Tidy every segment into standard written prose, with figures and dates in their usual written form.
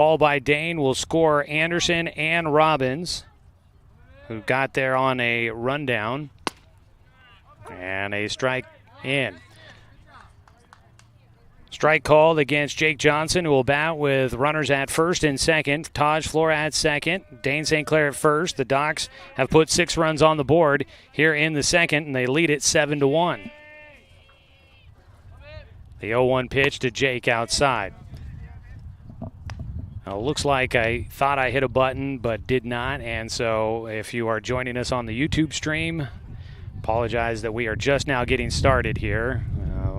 Ball by Dane will score Anderson and Robbins, who got there on a rundown. And a strike in. Strike called against Jake Johnson, who will bat with runners at first and second. Taj Flora at second. Dane St. Clair at first. The Docs have put 6 runs on the board here in the second, and they lead it 7-1. The 0-1 pitch to Jake outside. Now, it looks like I thought I hit a button but did not, and so if you are joining us on the YouTube stream, apologize that we are just now getting started here.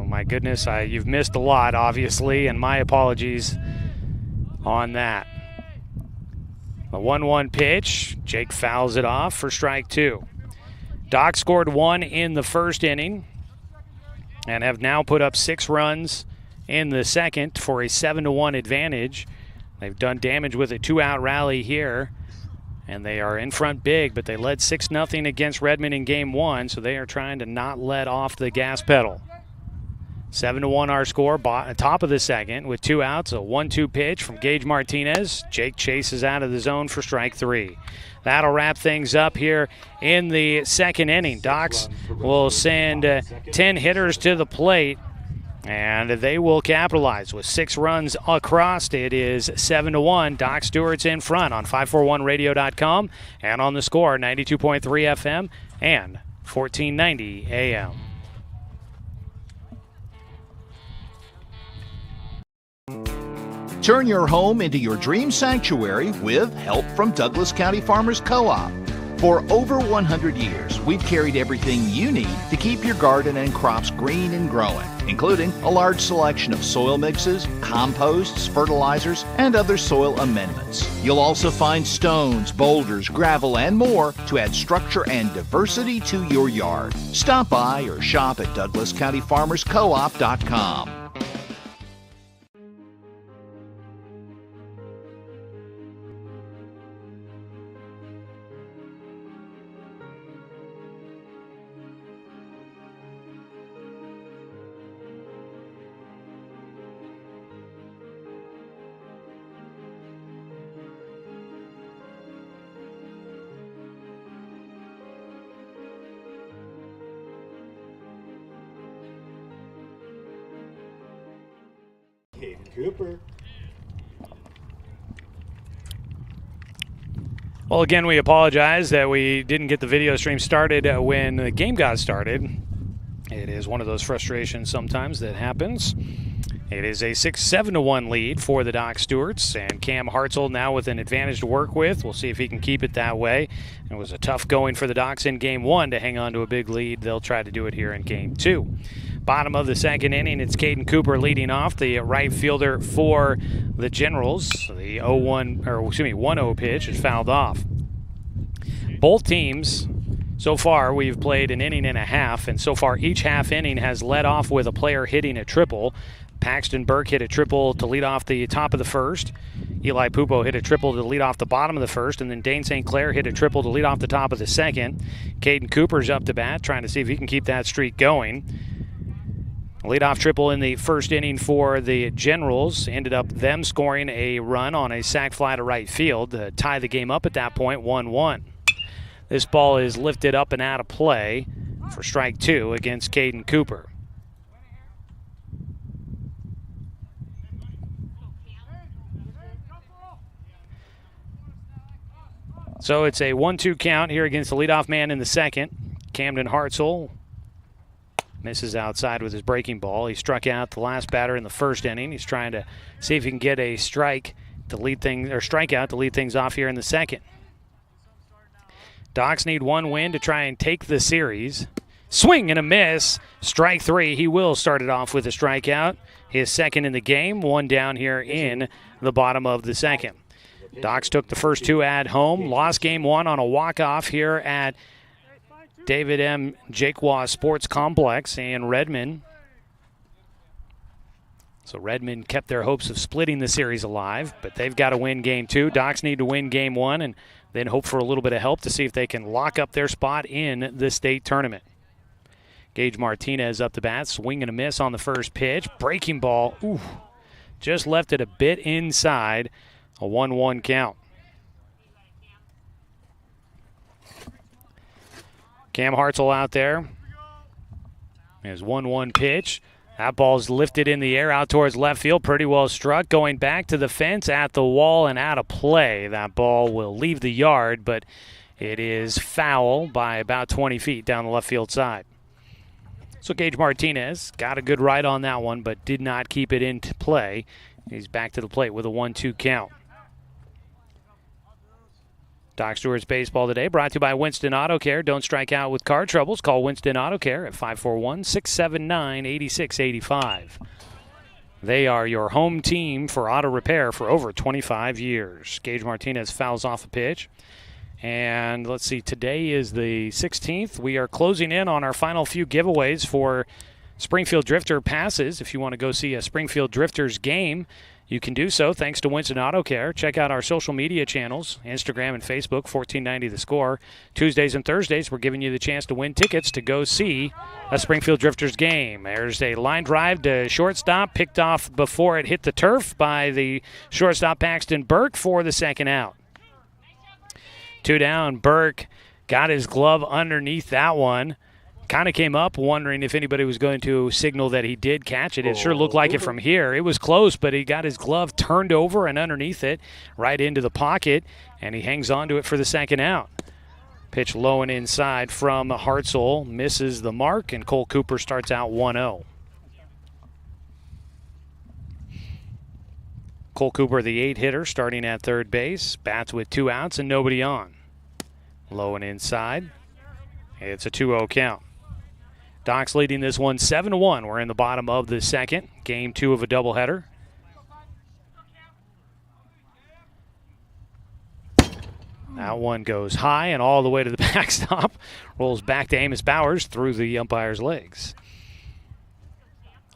My goodness, you've missed a lot, obviously, and my apologies on that. The 1-1 pitch, Jake fouls it off for strike 2. Doc scored 1 in the first inning and have now put up 6 runs in the second for a 7-1 advantage. They've done damage with a 2-out rally here, and they are in front big, but they led 6-0 against Redmond in Game 1, so they are trying to not let off the gas pedal. 7-1 our score, top of the second with 2 outs, a 1-2 pitch from Gage Martinez. Jake chases out of the zone for strike 3. That'll wrap things up here in the second inning. Docs will send 10 hitters to the plate, and they will capitalize with 6 runs across. It is 7-1. Doc Stewart's in front on 541radio.com and on the score, 92.3 FM and 1490 AM. Turn your home into your dream sanctuary with help from Douglas County Farmers Co-op. For over 100 years, we've carried everything you need to keep your garden and crops green and growing, including a large selection of soil mixes, composts, fertilizers, and other soil amendments. You'll also find stones, boulders, gravel, and more to add structure and diversity to your yard. Stop by or shop at DouglasCountyFarmersCoop.com. Cooper. Well, again, we apologize that we didn't get the video stream started when the game got started. It is one of those frustrations sometimes that happens. It is a 6-7-1 lead for the Doc Stewarts, and Cam Hartzell now with an advantage to work with. We'll see if he can keep it that way. It was a tough going for the Docs in Game 1 to hang on to a big lead. They'll try to do it here in Game 2. Bottom of the second inning, it's Caden Cooper leading off, the right fielder for the Generals. The 1-0 pitch is fouled off. Both teams, so far, we've played an inning and a half, and so far each half inning has led off with a player hitting a triple. Paxton Burke hit a triple to lead off the top of the first. Eli Pupo hit a triple to lead off the bottom of the first, and then Dane St. Clair hit a triple to lead off the top of the second. Caden Cooper's up to bat, trying to see if he can keep that streak going. Leadoff triple in the first inning for the Generals ended up them scoring a run on a sac fly to right field to tie the game up at that point, 1-1. This ball is lifted up and out of play for strike 2 against Caden Cooper. So it's a 1-2 count here against the leadoff man in the second. Camden Hartzell misses outside with his breaking ball. He struck out the last batter in the first inning. He's trying to see if he can get a strikeout to lead things off here in the second. Docs need 1 win to try and take the series. Swing and a miss. Strike 3. He will start it off with a strikeout. His second in the game. 1 down here in the bottom of the second. Docs took the first 2 at home. Lost Game 1 on a walk-off here at David M. Jaqua Sports Complex in Redmond. So Redmond kept their hopes of splitting the series alive, but they've got to win Game 2. Docs need to win Game 1 and then hope for a little bit of help to see if they can lock up their spot in the state tournament. Gage Martinez up to bat, swing and a miss on the first pitch. Breaking ball, just left it a bit inside A 1-1 count. Cam Hartzell out there. There's 1-1 pitch. That ball's lifted in the air out towards left field. Pretty well struck. Going back to the fence, at the wall, and out of play. That ball will leave the yard, but it is foul by about 20 feet down the left field side. So Gage Martinez got a good ride on that one, but did not keep it into play. He's back to the plate with a 1-2 count. Doc Stewart's Baseball Today brought to you by Winston Auto Care. Don't strike out with car troubles. Call Winston Auto Care at 541-679-8685. They are your home team for auto repair for over 25 years. Gage Martinez fouls off a pitch. And let's see, today is the 16th. We are closing in on our final few giveaways for Springfield Drifter passes. If you want to go see a Springfield Drifters game, you can do so thanks to Winston Auto Care. Check out our social media channels, Instagram and Facebook, 1490 The Score. Tuesdays and Thursdays, we're giving you the chance to win tickets to go see a Springfield Drifters game. There's a line drive to shortstop, picked off before it hit the turf by the shortstop Paxton Burke for the second out. 2 down, Burke got his glove underneath that one. Kind of came up wondering if anybody was going to signal that he did catch it. It sure looked like it from here. It was close, but he got his glove turned over and underneath it, right into the pocket, and he hangs on to it for the second out. Pitch low and inside from Hartzell, misses the mark, and Cole Cooper starts out 1-0. Cole Cooper, the 8-hitter, starting at third base, bats with 2 outs and nobody on. Low and inside. It's a 2-0 count. Doc's leading this one 7-1. We're in the bottom of the second. Game 2 of a doubleheader. That one goes high and all the way to the backstop. Rolls back to Amos Bowers through the umpire's legs.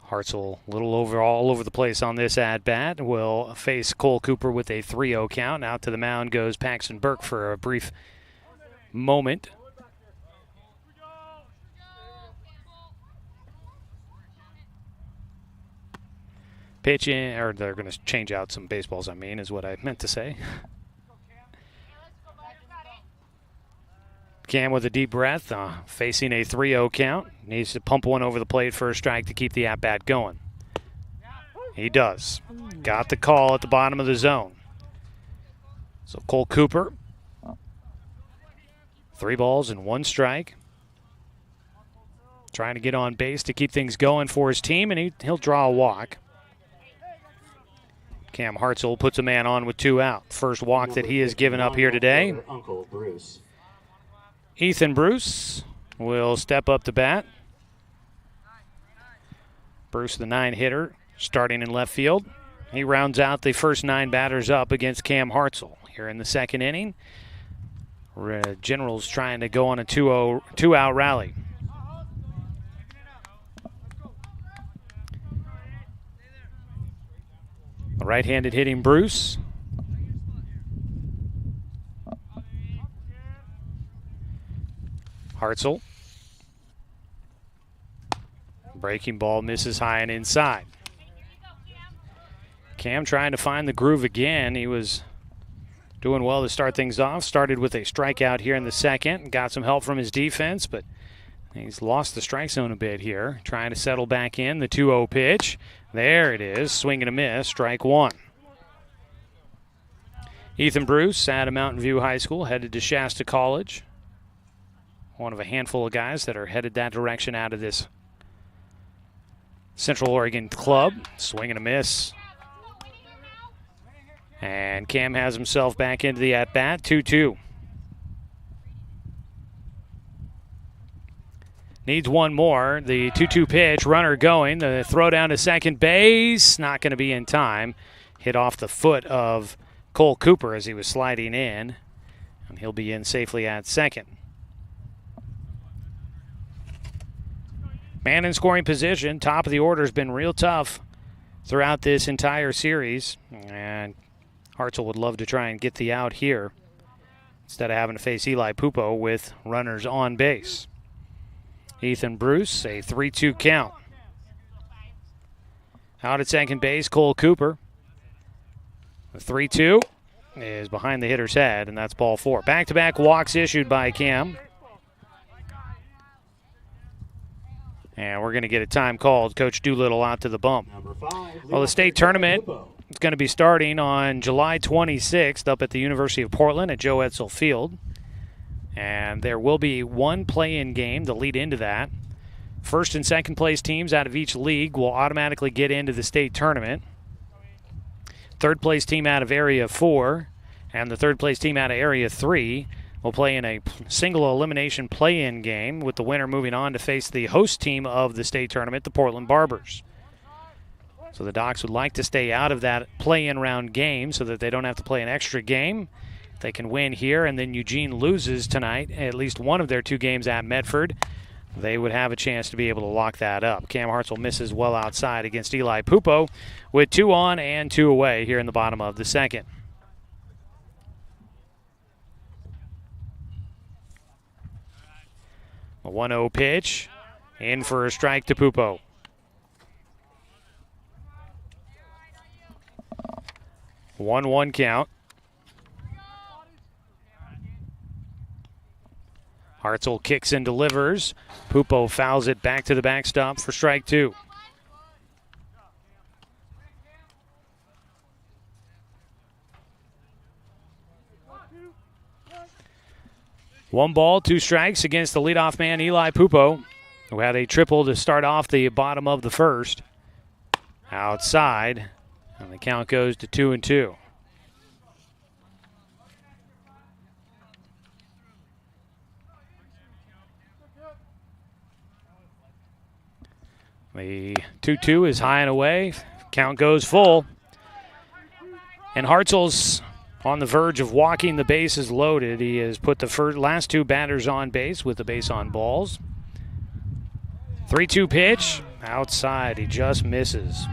Hartzell all over the place on this at-bat. Will face Cole Cooper with a 3-0 count. Out to the mound goes Paxton Burke for a brief moment. Pitch in, or they're going to change out some baseballs, is what I meant to say. Cam with a deep breath, facing a 3-0 count. Needs to pump one over the plate for a strike to keep the at-bat going. He does. Got the call at the bottom of the zone. So Cole Cooper, 3 balls and 1 strike. Trying to get on base to keep things going for his team, and he'll draw a walk. Cam Hartzell puts a man on with 2 out. First walk that he has given up here today. Uncle Bruce. Ethan Bruce will step up to bat. Bruce, the 9-hitter, starting in left field. He rounds out the first 9 batters up against Cam Hartzell. Here in the second inning, Generals trying to go on a 2-out rally. The right-handed hitting Bruce. Hartzell. Breaking ball misses high and inside. Cam trying to find the groove again. He was doing well to start things off. Started with a strikeout here in the second. Got some help from his defense, but he's lost the strike zone a bit here. Trying to settle back in. The 2-0 pitch. There it is. Swing and a miss. Strike 1. Ethan Bruce out of Mountain View High School, headed to Shasta College. One of a handful of guys that are headed that direction out of this Central Oregon club. Swing and a miss. And Cam has himself back into the at-bat, 2-2. Needs one more. The 2-2 pitch, runner going. The throw down to second base, not going to be in time. Hit off the foot of Cole Cooper as he was sliding in. And he'll be in safely at second. Man in scoring position, top of the order has been real tough throughout this entire series. And Hartzell would love to try and get the out here instead of having to face Eli Pupo with runners on base. Ethan Bruce, a 3-2 count. Out at second base, Cole Cooper. The 3-2, is behind the hitter's head, and that's ball 4. Back-to-back walks issued by Cam. And we're going to get a time called. Coach Doolittle out to the bump. Well, the state tournament is going to be starting on July 26th up at the University of Portland at Joe Edsel Field. And there will be one play-in game to lead into that. First and second place teams out of each league will automatically get into the state tournament. Third place team out of Area 4 and the third place team out of Area 3 will play in a single elimination play-in game, with the winner moving on to face the host team of the state tournament, the Portland Barbers. So the Docs would like to stay out of that play-in round game so that they don't have to play an extra game. They can win here, and then Eugene loses tonight, at least one of their 2 games at Medford. They would have a chance to be able to lock that up. Cam Hartzell misses well outside against Eli Pupo with 2 on and 2 away here in the bottom of the second. A 1-0 pitch, in for a strike to Pupo. A 1-1 count. Hartzell kicks and delivers. Pupo fouls it back to the backstop for strike 2. One ball, 2 strikes against the leadoff man, Eli Pupo, who had a triple to start off the bottom of the first. Outside, and the count goes to 2-2. The 2-2 is high and away. Count goes full. And Hartzell's on the verge of walking the bases loaded. He has put the last 2 batters on base with the base on balls. 3-2 pitch. Outside. He just misses.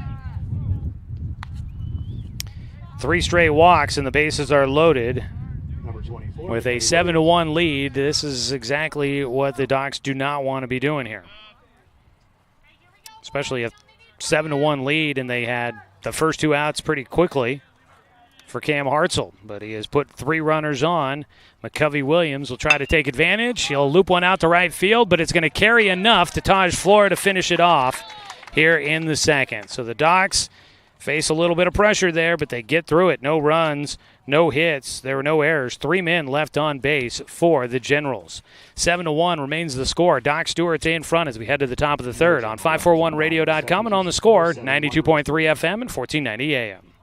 3 straight walks and the bases are loaded. With a 7-1 lead, this is exactly what the Docs do not want to be doing here. Especially a 7-1 lead, and they had the first 2 outs pretty quickly for Cam Hartzell. But he has put 3 runners on. McCovey Williams will try to take advantage. He'll loop one out to right field, but it's going to carry enough to Taj Flora to finish it off here in the second. So the Docs face a little bit of pressure there, but they get through it. No runs, no hits. There were no errors. 3 men left on base for the Generals. 7-1 remains the score. Doc Stewart's in front as we head to the top of the third on 541radio.com and on the score, 92.3 FM and 1490 AM.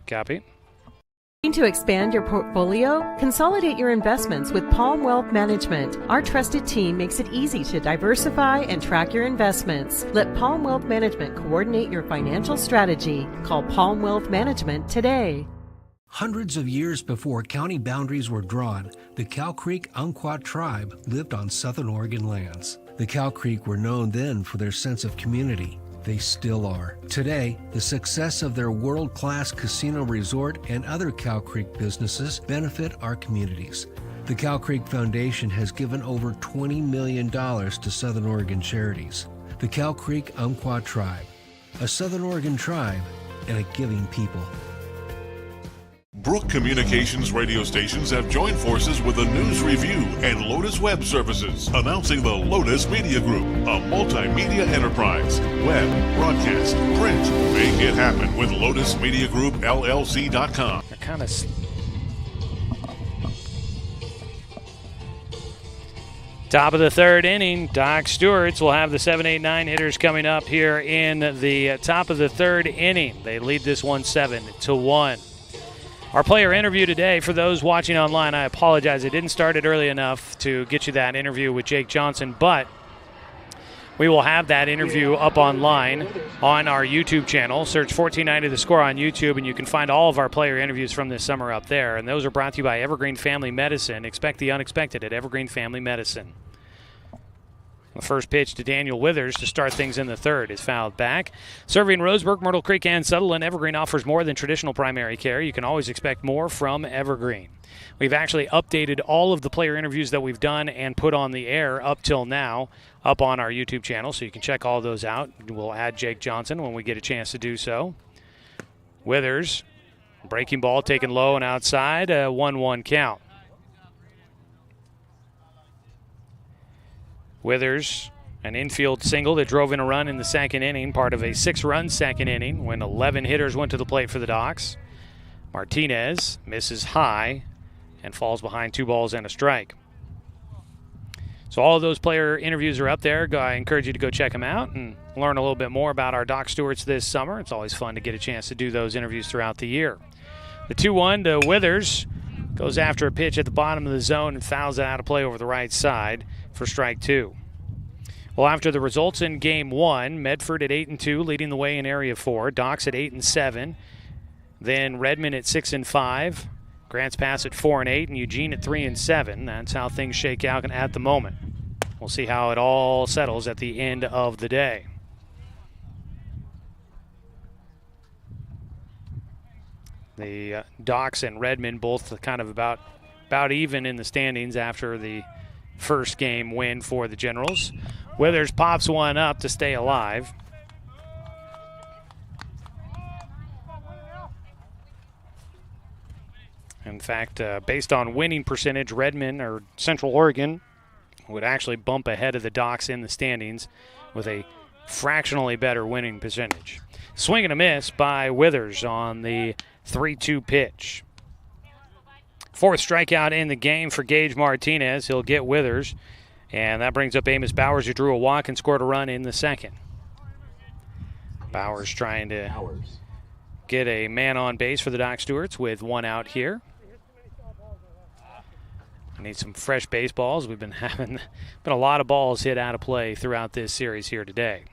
Copy. To expand your portfolio? Consolidate your investments with Palm Wealth Management. Our trusted team makes it easy to diversify and track your investments. Let Palm Wealth Management coordinate your financial strategy. Call Palm Wealth Management today. Hundreds of years before county boundaries were drawn, the Cow Creek Umpqua tribe lived on southern Oregon lands. The Cow Creek were known then for their sense of community. They still are. Today, the success of their world-class casino resort and other Cow Creek businesses benefit our communities. The Cow Creek Foundation has given over $20 million to Southern Oregon charities. The Cow Creek Umpqua Tribe, a Southern Oregon tribe and a giving people. Brook Communications radio stations have joined forces with the News Review and Lotus Web Services, announcing the Lotus Media Group, a multimedia enterprise. Web, broadcast, print. Make it happen with Lotus Media Group, LLC.com. They're kind of... Top of the third inning, Doc Stewart's will have the 7, 8, 9 hitters coming up here in the top of the third inning. They lead this one 7-1. Our player interview today, for those watching online, I apologize. I didn't start it early enough to get you that interview with Jake Johnson, but we will have that interview up online on our YouTube channel. Search 1490 The Score on YouTube, and you can find all of our player interviews from this summer up there. And those are brought to you by Evergreen Family Medicine. Expect the unexpected at Evergreen Family Medicine. The first pitch to Daniel Withers to start things in the third is fouled back. Serving Roseburg, Myrtle Creek, and Sutherland, Evergreen offers more than traditional primary care. You can always expect more from Evergreen. We've actually updated all of the player interviews that we've done and put on the air up till now up on our YouTube channel, so you can check all those out. We'll add Jake Johnson when we get a chance to do so. Withers Breaking ball taken low and outside, a 1-1 count. Withers, an infield single that drove in a run in the second inning, part of a 6-run second inning when 11 hitters went to the plate for the Docs. Martinez misses high and falls behind 2 balls and a strike. So all of those player interviews are up there. I encourage you to go check them out and learn a little bit more about our Doc Stewarts this summer. It's always fun to get a chance to do those interviews throughout the year. The 2-1 to Withers goes after a pitch at the bottom of the zone and fouls it out of play over the right side for strike 2. Well, after the results in Game 1, Medford at 8-2, leading the way in Area 4. Docs at 8-7. Then Redmond at 6-5. Grants Pass at 4-8, and Eugene at 3-7. That's how things shake out at the moment. We'll see how it all settles at the end of the day. The Docs and Redmond both kind of about even in the standings after the first game win for the Generals. Withers pops one up to stay alive. In fact, based on winning percentage, Redmond or Central Oregon would actually bump ahead of the Docs in the standings with a fractionally better winning percentage. Swing and a miss by Withers on the 3-2 pitch. 4th strikeout in the game for Gage Martinez. He'll get Withers, and that brings up Amos Bowers, who drew a walk and scored a run in the second. Bowers trying to get a man on base for the Doc Stewarts with 1 out here. I need some fresh baseballs. We've been having a lot of balls hit out of play throughout this series here today.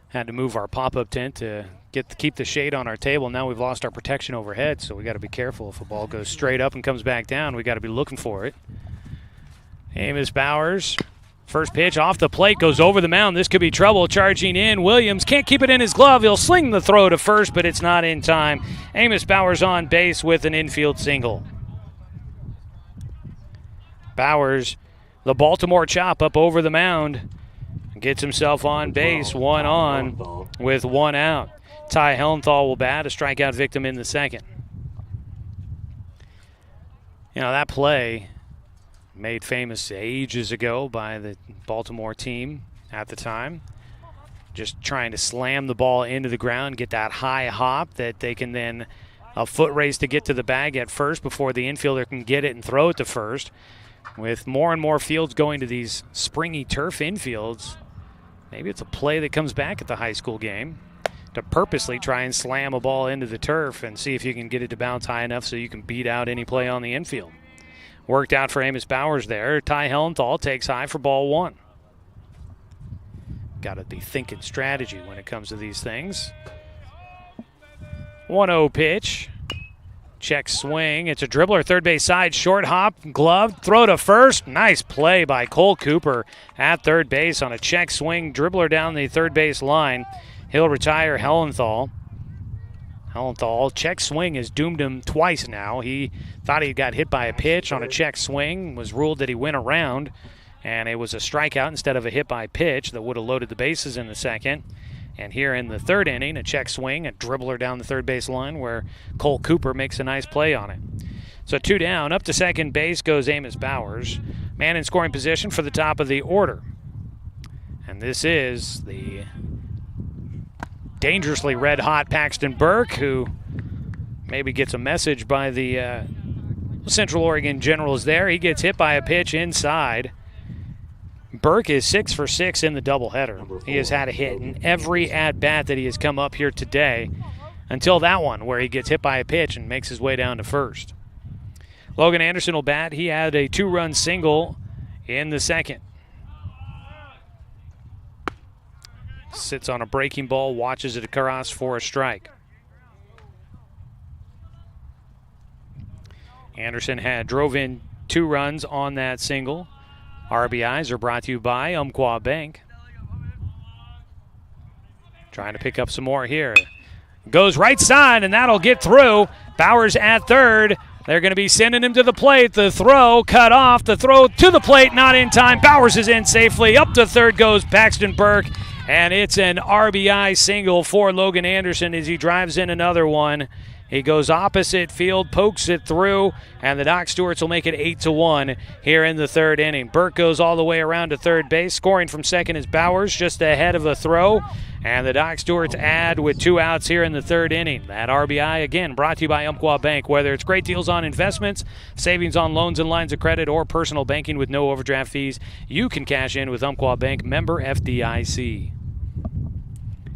Had to move our pop-up tent to keep the shade on our table. Now we've lost our protection overhead, so we got to be careful. If a ball goes straight up and comes back down, we got to be looking for it. Amos Bowers, first pitch off the plate, goes over the mound. This could be trouble. Charging in, Williams can't keep it in his glove. He'll sling the throw to first, but it's not in time. Amos Bowers on base with an infield single. Bowers, the Baltimore chop up over the mound, gets himself on base, 1 on with 1 out. Ty Hellenthal will bat, a strikeout victim in the second. You know, that play made famous ages ago by the Baltimore team at the time. Just trying to slam the ball into the ground, get that high hop that they can then a foot race to get to the bag at first before the infielder can get it and throw it to first. With more and more fields going to these springy turf infields, maybe it's a play that comes back at the high school game to purposely try and slam a ball into the turf and see if you can get it to bounce high enough so you can beat out any play on the infield. Worked out for Amos Bowers there. Ty Hellenthal takes high for ball 1. Got to be thinking strategy when it comes to these things. 1-0 pitch. Check swing. It's a dribbler, third base side, short hop, glove, throw to first. Nice play by Cole Cooper at third base on a check swing, dribbler down the third base line. He'll retire Hellenthal. Hellenthal, check swing has doomed him twice now. He thought he got hit by a pitch on a check swing, was ruled that he went around, and it was a strikeout instead of a hit by pitch that would have loaded the bases in the second. And here in the third inning, a check swing, a dribbler down the third base line where Cole Cooper makes a nice play on it. So 2 down. Up to second base goes Amos Bowers. Man in scoring position for the top of the order. And this is the dangerously red-hot Paxton Burke, who maybe gets a message by the Central Oregon Generals there. He gets hit by a pitch inside. Burke is 6 for 6 in the doubleheader. He has had a hit in every at-bat that he has come up here today until that one where he gets hit by a pitch and makes his way down to first. Logan Anderson will bat. He had a 2-run single in the second. Sits on a breaking ball, watches it across for a strike. Anderson drove in 2 runs on that single. RBIs are brought to you by Umpqua Bank. Trying to pick up some more here. Goes right side, and that'll get through. Bowers at third. They're going to be sending him to the plate. The throw cut off. The throw to the plate, not in time. Bowers is in safely. Up to third goes Paxton Burke, and it's an RBI single for Logan Anderson as he drives in another one. He goes opposite field, pokes it through, and the Doc Stewarts will make it 8-1 here in the third inning. Burke goes all the way around to third base. Scoring from second is Bowers, just ahead of a throw. And the Doc Stewarts add with 2 outs here in the third inning. That RBI, again, brought to you by Umpqua Bank. Whether it's great deals on investments, savings on loans and lines of credit, or personal banking with no overdraft fees, you can cash in with Umpqua Bank, member FDIC.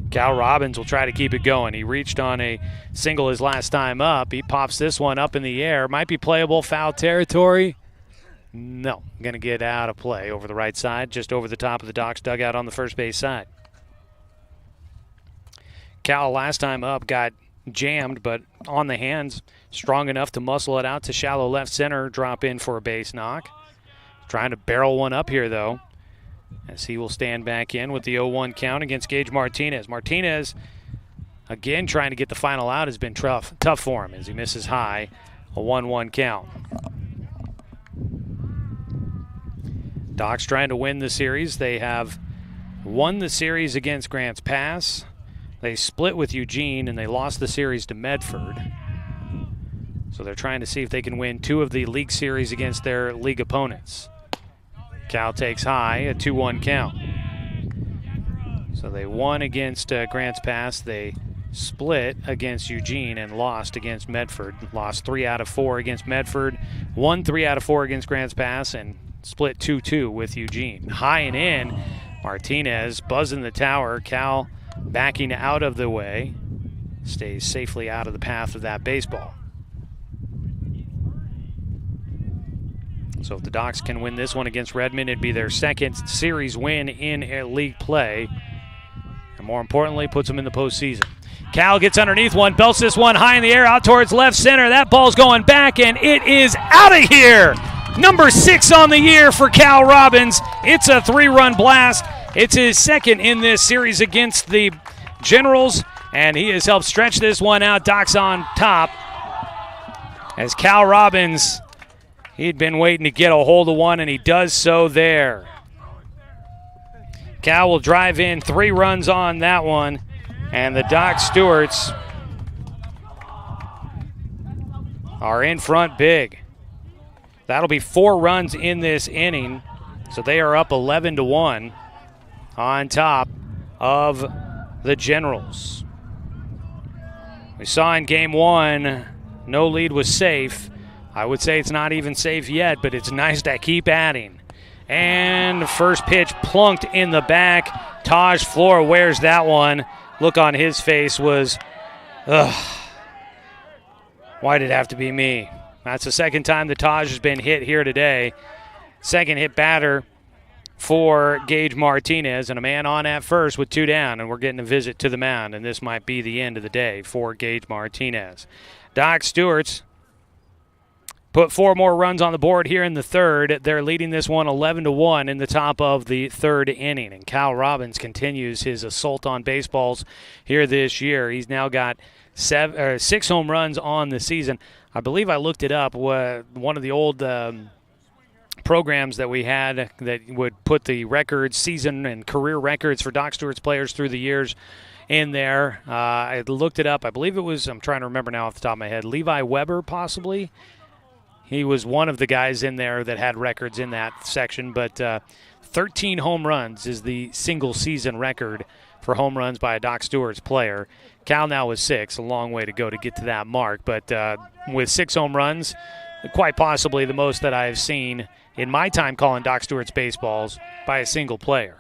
Cal Robbins will try to keep it going. He reached on a single his last time up. He pops this one up in the air. Might be playable, foul territory. No, going to get out of play over the right side, just over the top of the Doc's dugout on the first base side. Cal last time up got jammed, but on the hands, strong enough to muscle it out to shallow left center, drop in for a base knock. Trying to barrel one up here, though, as he will stand back in with the 0-1 count against Gage Martinez. Martinez, again, trying to get the final out has been tough for him as he misses high, a 1-1 count. Docs trying to win the series. They have won the series against Grants Pass. They split with Eugene, and they lost the series to Medford. So they're trying to see if they can win 2 of the league series against their league opponents. Cal takes high, a 2-1 count. So they won against Grants Pass. They split against Eugene and lost against Medford. Lost 3 out of 4 against Medford, won 3 out of 4 against Grants Pass, and split 2-2 with Eugene. High and in, Martinez buzzing the tower. Cal backing out of the way, stays safely out of the path of that baseball. So if the Docs can win this one against Redmond, it'd be their second series win in league play. And more importantly, puts them in the postseason. Cal gets underneath one, belts this one high in the air out towards left center. That ball's going back, and it is out of here. Number 6 on the year for Cal Robbins. It's a 3-run blast. It's his second in this series against the Generals, and he has helped stretch this one out. Doc's on top as Cal Robbins, he'd been waiting to get a hold of one, and he does so there. Cal will drive in 3 runs on that one, and the Doc Stewarts are in front big. That'll be 4 runs in this inning, so they are up 11-1 on top of the Generals. We saw in game 1, no lead was safe. I would say it's not even safe yet, but it's nice to keep adding. And first pitch plunked in the back. Taj Flora wears that one. Look on his face was, why did it have to be me? That's the second time that Taj has been hit here today. Second hit batter for Gage Martinez, and a man on at first with 2 down, and we're getting a visit to the mound, and this might be the end of the day for Gage Martinez. Doc Stewart's put 4 more runs on the board here in the third. They're leading this one 11-1 in the top of the third inning, and Cal Robbins continues his assault on baseballs here this year. He's now got 6 home runs on the season. I believe I looked it up. One of the old programs that we had that would put the records, season and career records for Doc Stewart's players through the years in there. I looked it up. I believe it was, I'm trying to remember now off the top of my head, Levi Weber possibly. He was one of the guys in there that had records in that section, but 13 home runs is the single season record for home runs by a Doc Stewart's player. Cal now with 6, a long way to go to get to that mark, but with 6 home runs, quite possibly the most that I've seen in my time calling Doc Stewart's baseballs by a single player.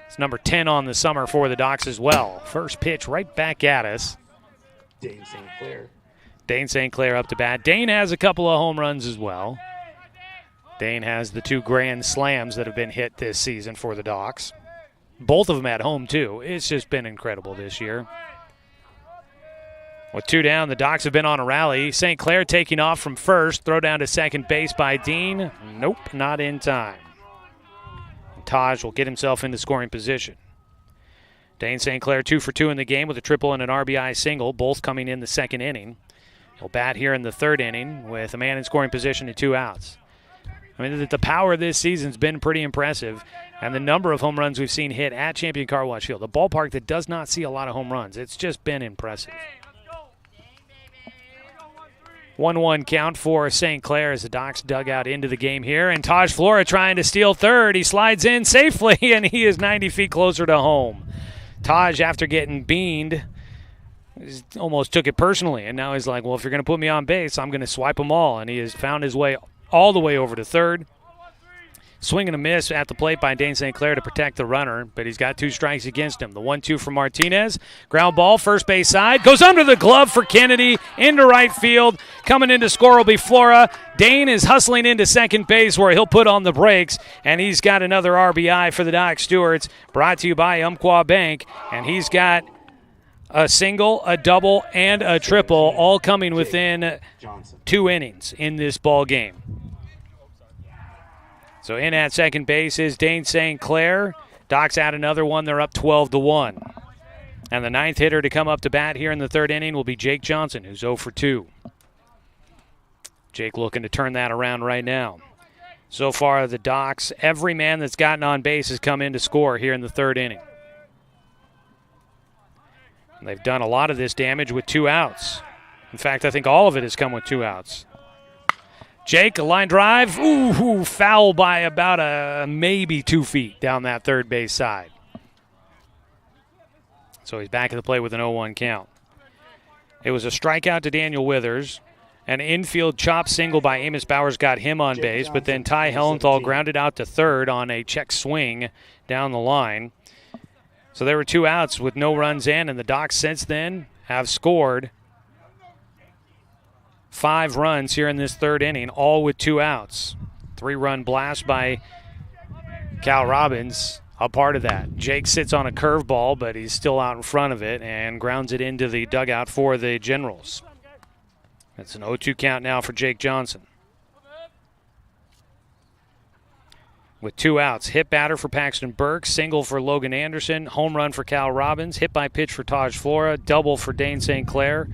It's number 10 on the summer for the Docs as well. First pitch right back at us. Dane St. Clair. Dane St. Clair up to bat. Dane has a couple of home runs as well. Dane has the 2 grand slams that have been hit this season for the Docs. Both of them at home, too. It's just been incredible this year. With 2 down, the Docs have been on a rally. St. Clair taking off from first. Throw down to second base by Dean. Nope, not in time. Taj will get himself into scoring position. Dane St. Clair 2 for 2 in the game with a triple and an RBI single, both coming in the second inning. He'll bat here in the third inning with a man in scoring position and 2 outs. I mean, the power this season's been pretty impressive. and the number of home runs we've seen hit at Champion Car Wash Field, a ballpark that does not see a lot of home runs. It's just been impressive. 1-1 count for St. Clair as the Docs dug out into the game here. And Taj Flora trying to steal third. He slides in safely, and he is 90 feet closer to home. Taj, after getting beaned, almost took it personally. And now he's like, well, if you're going to put me on base, I'm going to swipe them all. And he has found his way all the way over to third. Swing and a miss at the plate by Dane St. Clair to protect the runner, but he's got 2 strikes against him. The 1-2 from Martinez. Ground ball, first base side. Goes under the glove for Kennedy into right field. Coming in to score will be Flora. Dane is hustling into second base where he'll put on the brakes, and he's got another RBI for the Doc Stewarts. Brought to you by Umpqua Bank, and he's got a single, a double, and a triple, all coming within 2 innings in this ball game. So in at second base is Dane St. Clair. Docs add another one. They're up 12-1. And the 9th hitter to come up to bat here in the 3rd inning will be Jake Johnson, who's 0 for 2. Jake looking to turn that around right now. So far, the Docs, every man that's gotten on base has come in to score here in the 3rd inning. And they've done a lot of this damage with 2 outs. In fact, I think all of it has come with 2 outs. Jake, a line drive. Ooh, foul by about maybe 2 feet down that third base side. So he's back at the plate with an 0-1 count. It was a strikeout to Daniel Withers. An infield chop single by Amos Bowers got him on base, but then Ty Hellenthal grounded out to third on a check swing down the line. So there were 2 outs with no runs in, and the Docs since then have scored 5 runs here in this 3rd inning, all with 2 outs. 3-run blast by Cal Robbins, a part of that. Jake sits on a curveball, but he's still out in front of it and grounds it into the dugout for the Generals. It's an 0-2 count now for Jake Johnson. With 2 outs, hit batter for Paxton Burke, single for Logan Anderson, home run for Cal Robbins, hit by pitch for Taj Flora, double for Dane St. Clair.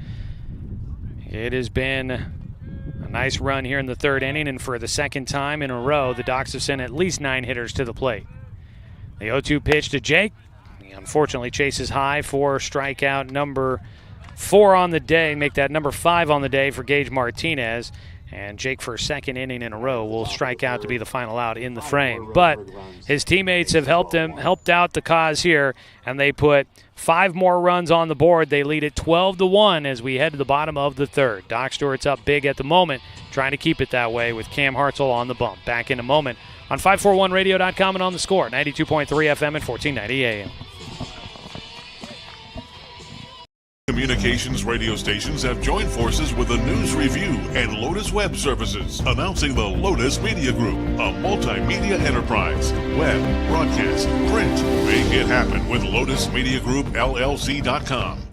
It has been a nice run here in the 3rd inning, and for the 2nd time in a row, the Docs have sent at least 9 hitters to the plate. The 0-2 pitch to Jake. He unfortunately chases high for strikeout number 4 on the day, make that number 5 on the day for Gage Martinez. And Jake, for a 2nd inning in a row, will strike out to be the final out in the frame. But his teammates have helped out the cause here, and they put 5 more runs on the board. They lead it 12-1 as we head to the bottom of the 3rd. Doc Stewart's up big at the moment, trying to keep it that way with Cam Hartzell on the bump. Back in a moment on 541radio.com and on the Score, 92.3 FM and 1490 AM. Communications radio stations have joined forces with a news review and Lotus Web Services, announcing the Lotus Media Group, a multimedia enterprise. Web, broadcast, print. Make it happen with Lotus Media Group, LLC.com.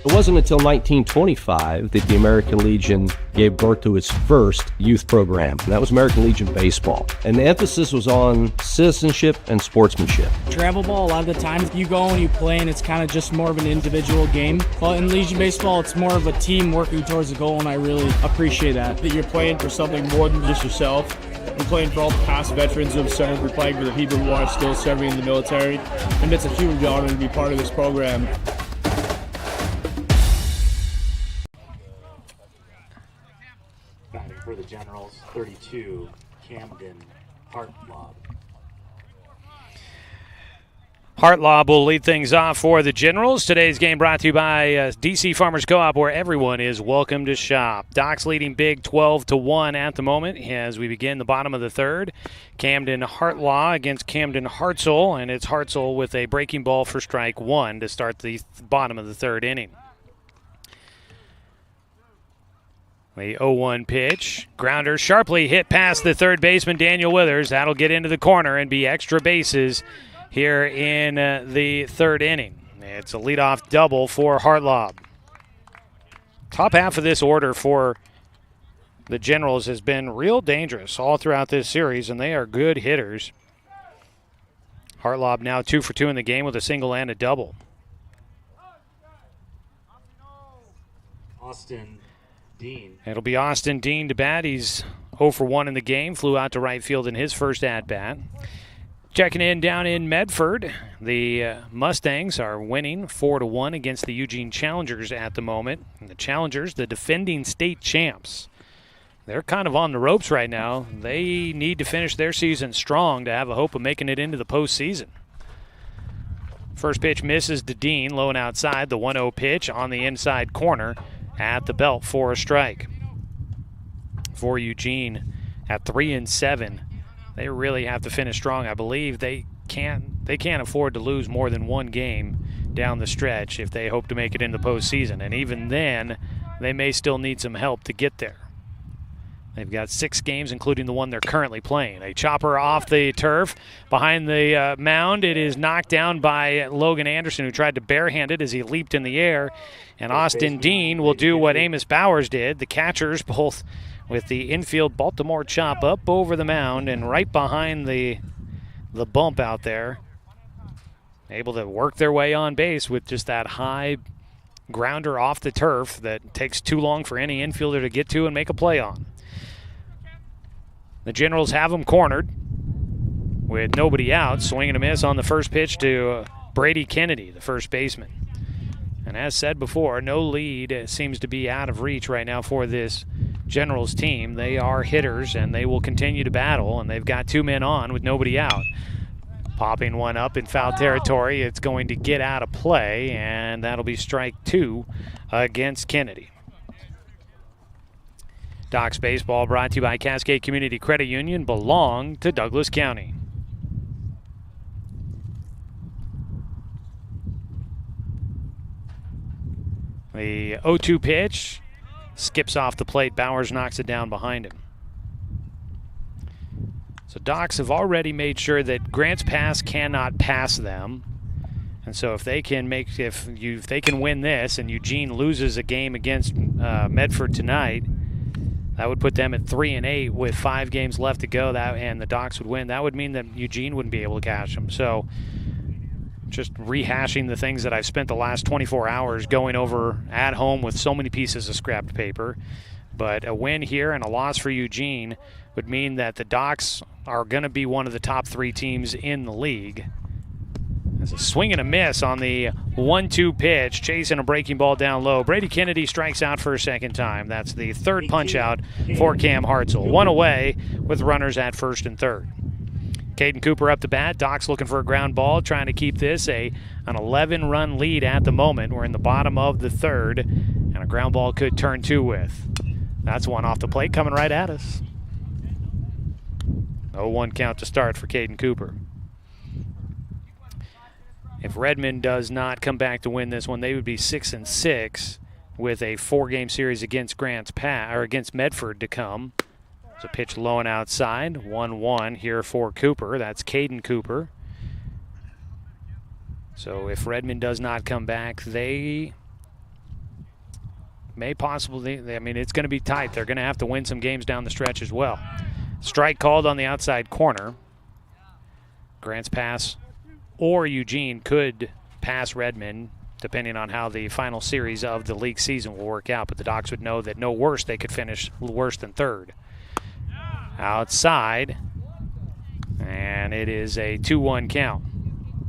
It wasn't until 1925 that the American Legion gave birth to its first youth program, and that was American Legion Baseball. And the emphasis was on citizenship and sportsmanship. Travel ball, a lot of the times you go and you play and it's kind of just more of an individual game. But in Legion Baseball, it's more of a team working towards a goal, and I really appreciate that. That you're playing for something more than just yourself. We're playing for all the past veterans who have served. We're playing for the people who are still serving in the military. And it's a huge honor to be part of this program. For the Generals, 32, Camden Hartlob. Hartlob will lead things off for the Generals. Today's game brought to you by DC Farmers Co-op, where everyone is welcome to shop. Docs leading big 12-1 at the moment as we begin the bottom of the 3rd. Camden Hartlaw against Camden Hartzell, and it's Hartzell with a breaking ball for strike 1 to start the bottom of the 3rd inning. The 0-1 pitch. Grounder sharply hit past the third baseman, Daniel Withers. That'll get into the corner and be extra bases here in the 3rd inning. It's a leadoff double for Hartlob. Top half of this order for the Generals has been real dangerous all throughout this series, and they are good hitters. Hartlob now 2 for 2 in the game with a single and a double. Austin Dean. It'll be Austin Dean to bat. He's 0 for 1 in the game, flew out to right field in his first at-bat. Checking in down in Medford, the Mustangs are winning 4-1 against the Eugene Challengers at the moment. And the Challengers, the defending state champs, they're kind of on the ropes right now. They need to finish their season strong to have a hope of making it into the postseason. First pitch misses to Dean, low and outside. The 1-0 pitch on the inside corner at the belt for a strike. For Eugene at 3-7. They really have to finish strong. I believe they can't afford to lose more than one game down the stretch if they hope to make it in the postseason. And even then, they may still need some help to get there. They've got 6 games, including the one they're currently playing. A chopper off the turf behind the mound. It is knocked down by Logan Anderson, who tried to barehand it as he leaped in the air. And Austin Dean will do what Amos Bowers did. The catchers both with the infield Baltimore chop up over the mound and right behind the bump out there. Able to work their way on base with just that high grounder off the turf that takes too long for any infielder to get to and make a play on. The Generals have them cornered with nobody out. Swing and a miss on the first pitch to Brady Kennedy, the first baseman. And as said before, no lead seems to be out of reach right now for this Generals team. They are hitters, and they will continue to battle, and they've got 2 men on with nobody out. Popping one up in foul territory. It's going to get out of play, and that'll be strike 2 against Kennedy. Docs Baseball brought to you by Cascade Community Credit Union, belong to Douglas County. The 0-2 pitch skips off the plate. Bowers knocks it down behind him. So Docs have already made sure that Grants Pass cannot pass them. And so if they can win this and Eugene loses a game against Medford tonight, that would put them at 3-8 with 5 games left to go. And the Docs would win. That would mean that Eugene wouldn't be able to catch them. So just rehashing the things that I've spent the last 24 hours going over at home with so many pieces of scrapped paper. But a win here and a loss for Eugene would mean that the Docs are going to be one of the top 3 teams in the league. There's a swing and a miss on the 1-2 pitch, chasing a breaking ball down low. Brady Kennedy strikes out for a second time. That's the 3rd punch out for Cam Hartzell. 1 away with runners at 1st and 3rd. Caden Cooper up to bat. Doc's looking for a ground ball, trying to keep this an 11-run lead at the moment. We're in the bottom of the 3rd, and a ground ball could turn 2 with. That's one off the plate coming right at us. 0-1 count to start for Caden Cooper. If Redmond does not come back to win this one, they would be 6-6 with a 4-game series against against Medford to come. It's a pitch low and outside. 1-1 here for Cooper. That's Caden Cooper. So if Redmond does not come back, they may possibly, it's going to be tight. They're going to have to win some games down the stretch as well. Strike called on the outside corner. Grants Pass or Eugene could pass Redmond, depending on how the final series of the league season will work out. But the Docs would know that no worse, they could finish worse than 3rd. Outside, and it is a 2-1 count.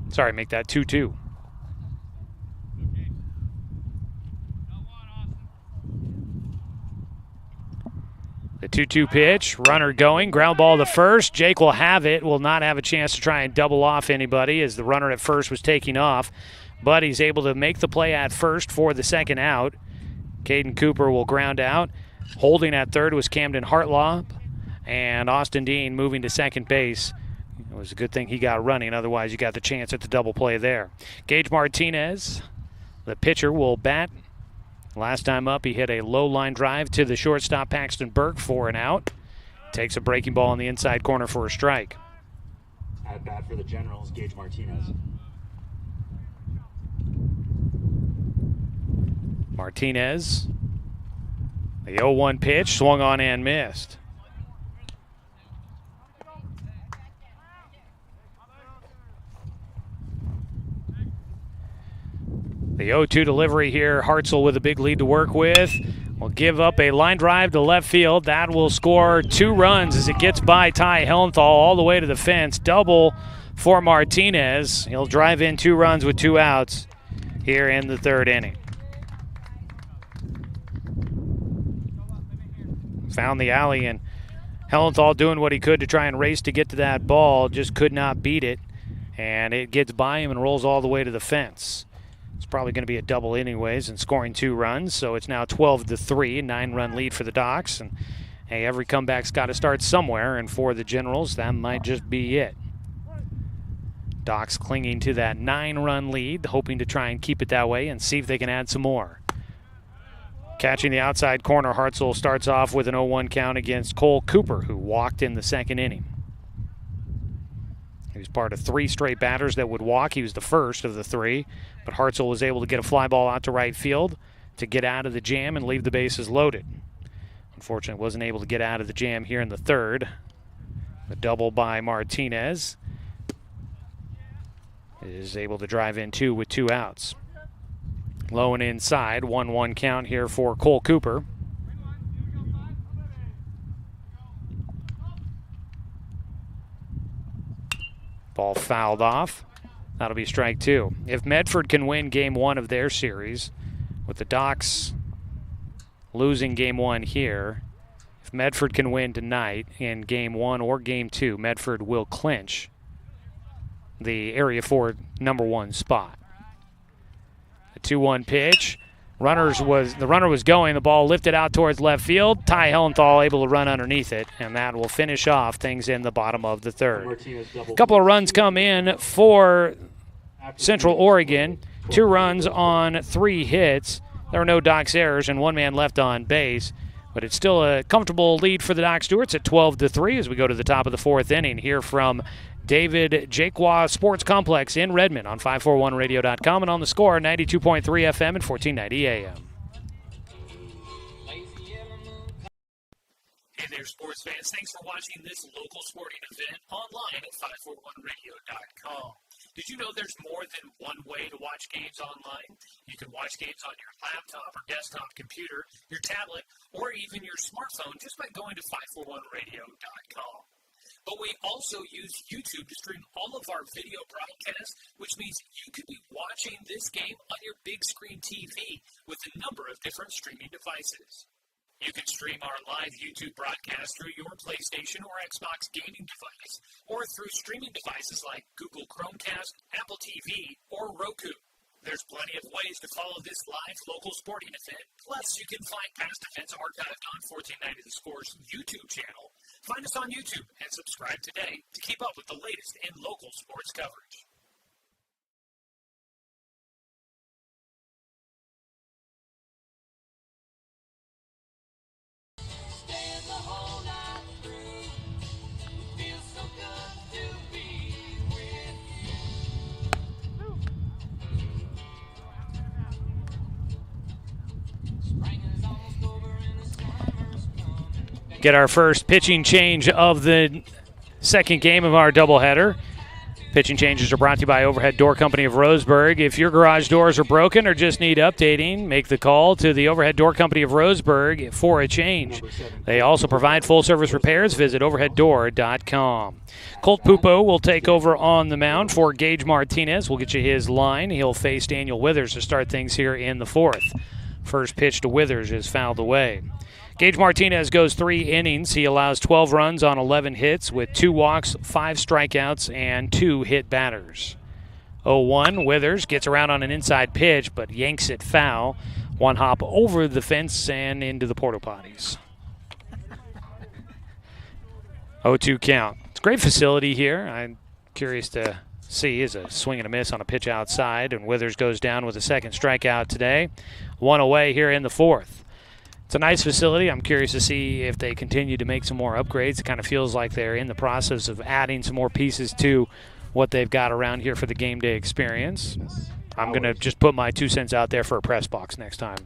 Sorry, make that 2-2. The 2-2 pitch, runner going, ground ball to first. Jake will have it, will not have a chance to try and double off anybody as the runner at first was taking off, but he's able to make the play at first for the 2nd out. Caden Cooper will ground out. Holding at 3rd was Camden Hartlaw, and Austin Dean moving to 2nd base. It was a good thing he got running, otherwise you got the chance at the double play there. Gage Martinez, the pitcher, will bat. Last time up, he hit a low line drive to the shortstop, Paxton Burke, for an out. Takes a breaking ball in the inside corner for a strike. At bat for the Generals, Gage Martinez. Martinez, the 0-1 pitch, swung on and missed. The 0-2 delivery here. Hartzell with a big lead to work with. Will give up a line drive to left field. That will score 2 runs as it gets by Ty Hellenthal all the way to the fence. Double for Martinez. He'll drive in 2 runs with 2 outs here in the 3rd inning. Found the alley, and Hellenthal doing what he could to try and race to get to that ball. Just could not beat it, and it gets by him and rolls all the way to the fence. It's probably going to be a double anyways and scoring 2 runs, so it's now 12-3, 9-run lead for the Docs. And hey, every comeback's got to start somewhere, and for the Generals, that might just be it. Docs clinging to that 9-run lead, hoping to try and keep it that way and see if they can add some more. Catching the outside corner, Hartzell starts off with an 0-1 count against Cole Cooper, who walked in the 2nd inning. He was part of 3 straight batters that would walk. He was the first of the 3, but Hartzell was able to get a fly ball out to right field to get out of the jam and leave the bases loaded. Unfortunately, wasn't able to get out of the jam here in the 3rd. A double by Martinez is able to drive in 2 with 2 outs. Low and inside, 1-1 count here for Cole Cooper. Ball fouled off. That'll be strike 2. If Medford can win game 1 of their series, with the Docs losing game 1 here, if Medford can win tonight in game 1 or game 2, Medford will clinch the Area 4 number 1 spot. A 2-1 pitch. The runner was going. The ball lifted out towards left field. Ty Hellenthal able to run underneath it, and that will finish off things in the bottom of the 3rd. A couple of runs come in for Central Oregon. 2 runs on 3 hits. There were no Docs errors and 1 man left on base. But it's still a comfortable lead for the Doc Stewarts at 12-3 as we go to the top of the 4th inning here from David Jaqua Sports Complex in Redmond on 541radio.com and on the Score 92.3 FM and 1490 AM. Hey there, sports fans. Thanks for watching this local sporting event online at 541radio.com. Did you know there's more than one way to watch games online? You can watch games on your laptop or desktop computer, your tablet, or even your smartphone just by going to 541radio.com. But we also use YouTube to stream all of our video broadcasts, which means you could be watching this game on your big screen TV with a number of different streaming devices. You can stream our live YouTube broadcast through your PlayStation or Xbox gaming device, or through streaming devices like Google Chromecast, Apple TV, or Roku. There's plenty of ways to follow this live local sporting event. Plus, you can find past events archived on 1490 The Score's YouTube channel. Find us on YouTube and subscribe today to keep up with the latest in local sports coverage. Get our first pitching change of the 2nd game of our doubleheader. Pitching changes are brought to you by Overhead Door Company of Roseburg. If your garage doors are broken or just need updating, make the call to the Overhead Door Company of Roseburg for a change. They also provide full-service repairs. Visit overheaddoor.com. Colt Pupo will take over on the mound for Gage Martinez. We'll get you his line. He'll face Daniel Withers to start things here in the 4th. First pitch to Withers is fouled away. Gage Martinez goes 3 innings. He allows 12 runs on 11 hits with 2 walks, 5 strikeouts, and 2 hit batters. 0-1, Withers gets around on an inside pitch, but yanks it foul. 1 hop over the fence and into the porta potties. 0-2 count. It's a great facility here. I'm curious to see is a swing and a miss on a pitch outside, and Withers goes down with a 2nd strikeout today. 1 away here in the 4th. It's a nice facility. I'm curious to see if they continue to make some more upgrades. It kind of feels like they're in the process of adding some more pieces to what they've got around here for the game day experience. I'm going to just put my 2 cents out there for a press box next time.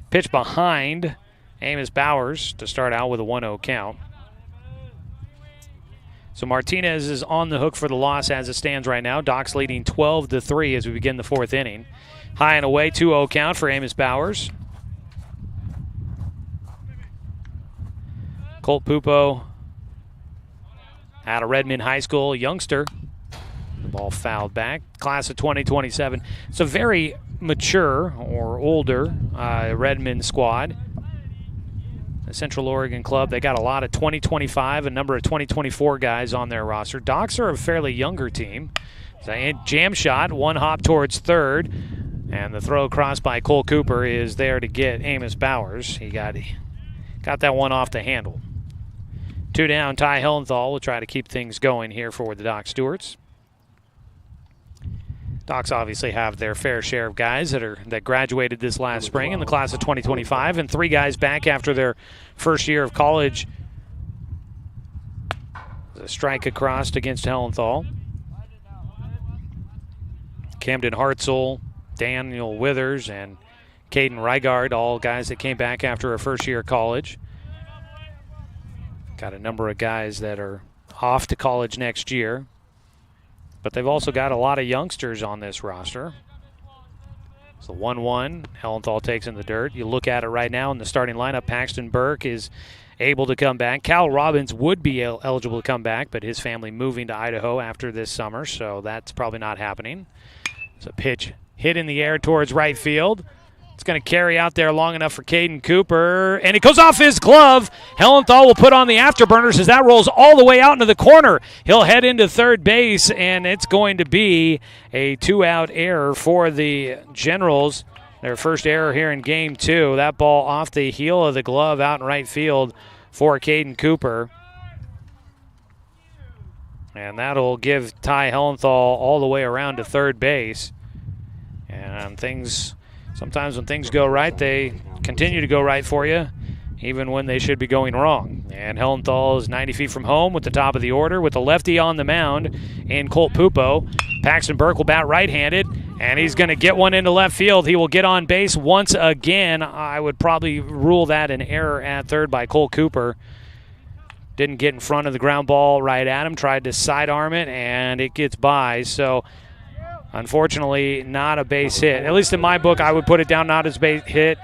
Pitch behind Amos Bowers to start out with a 1-0 count. So Martinez is on the hook for the loss as it stands right now. Docs leading 12-3 as we begin the 4th inning. High and away, 2-0 count for Amos Bowers. Colt Pupo out of Redmond High School, youngster. The ball fouled back. Class of 2027. It's a very mature or older Redmond squad. The Central Oregon club, they got a lot of 2025, a number of 2024 guys on their roster. Docs are a fairly younger team. Jam shot, one hop towards third, and the throw across by Cole Cooper is there to get Amos Bowers. He got that one off the handle. 2 down, Ty Hellenthal will try to keep things going here for the Doc Stewarts. Docs obviously have their fair share of guys that graduated this last spring in the class of 2025, and 3 guys back after their first year of college. A strike across against Hellenthal. Camden Hartzell, Daniel Withers, and Caden Rygard, all guys that came back after a first year of college. Got a number of guys that are off to college next year. But they've also got a lot of youngsters on this roster. So 1-1, Hellenthal takes in the dirt. You look at it right now in the starting lineup, Paxton Burke is able to come back. Cal Robbins would be eligible to come back, but his family moving to Idaho after this summer, so that's probably not happening. It's a pitch hit in the air towards right field. It's going to carry out there long enough for Caden Cooper, and it goes off his glove. Hellenthal will put on the afterburners as that rolls all the way out into the corner. He'll head into third base, and it's going to be a 2-out error for the Generals. Their first error here in Game 2. That ball off the heel of the glove out in right field for Caden Cooper. And that'll give Ty Hellenthal all the way around to third base. And sometimes when things go right, they continue to go right for you, even when they should be going wrong. And Hellenthal is 90 feet from home with the top of the order with the lefty on the mound in Colt Pupo. Paxton Burke will bat right-handed, and he's going to get one into left field. He will get on base once again. I would probably rule that an error at third by Colt Cooper. Didn't get in front of the ground ball right at him, tried to sidearm it, and it gets by. So unfortunately, not a base hit. At least in my book, I would put it down not as base hit.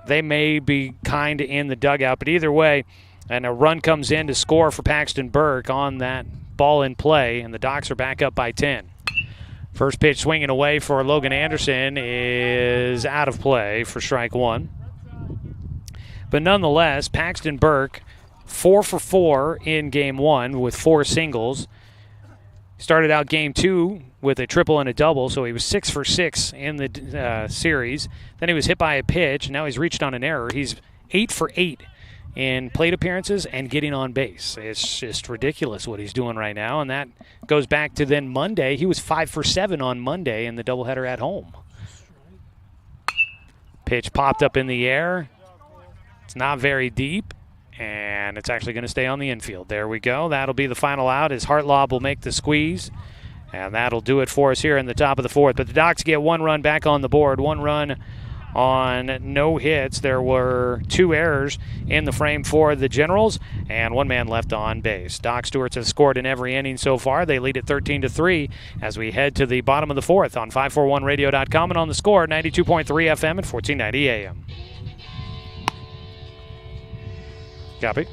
They may be kind of in the dugout, but either way, and a run comes in to score for Paxton Burke on that ball in play, and the Docs are back up by 10. First pitch swinging away for Logan Anderson is out of play for strike 1. But nonetheless, Paxton Burke, 4 for 4 in Game 1 with 4 singles. Started out Game 2 with a triple and a double, so he was 6 for 6 in the series. Then he was hit by a pitch, and now he's reached on an error. He's 8 for 8 in plate appearances and getting on base. It's just ridiculous what he's doing right now, and that goes back to then Monday. He was 5 for 7 on Monday in the doubleheader at home. Pitch popped up in the air. It's not very deep, and it's actually going to stay on the infield. There we go. That'll be the final out as Hartlob will make the squeeze. And that'll do it for us here in the top of the 4th. But the Docs get 1 run back on the board, 1 run on no hits. There were 2 errors in the frame for the Generals, and 1 man left on base. Doc Stewarts have scored in every inning so far. They lead at 13-3 as we head to the bottom of the 4th on 541radio.com and on the Score, 92.3 FM and 1490 AM. Copy.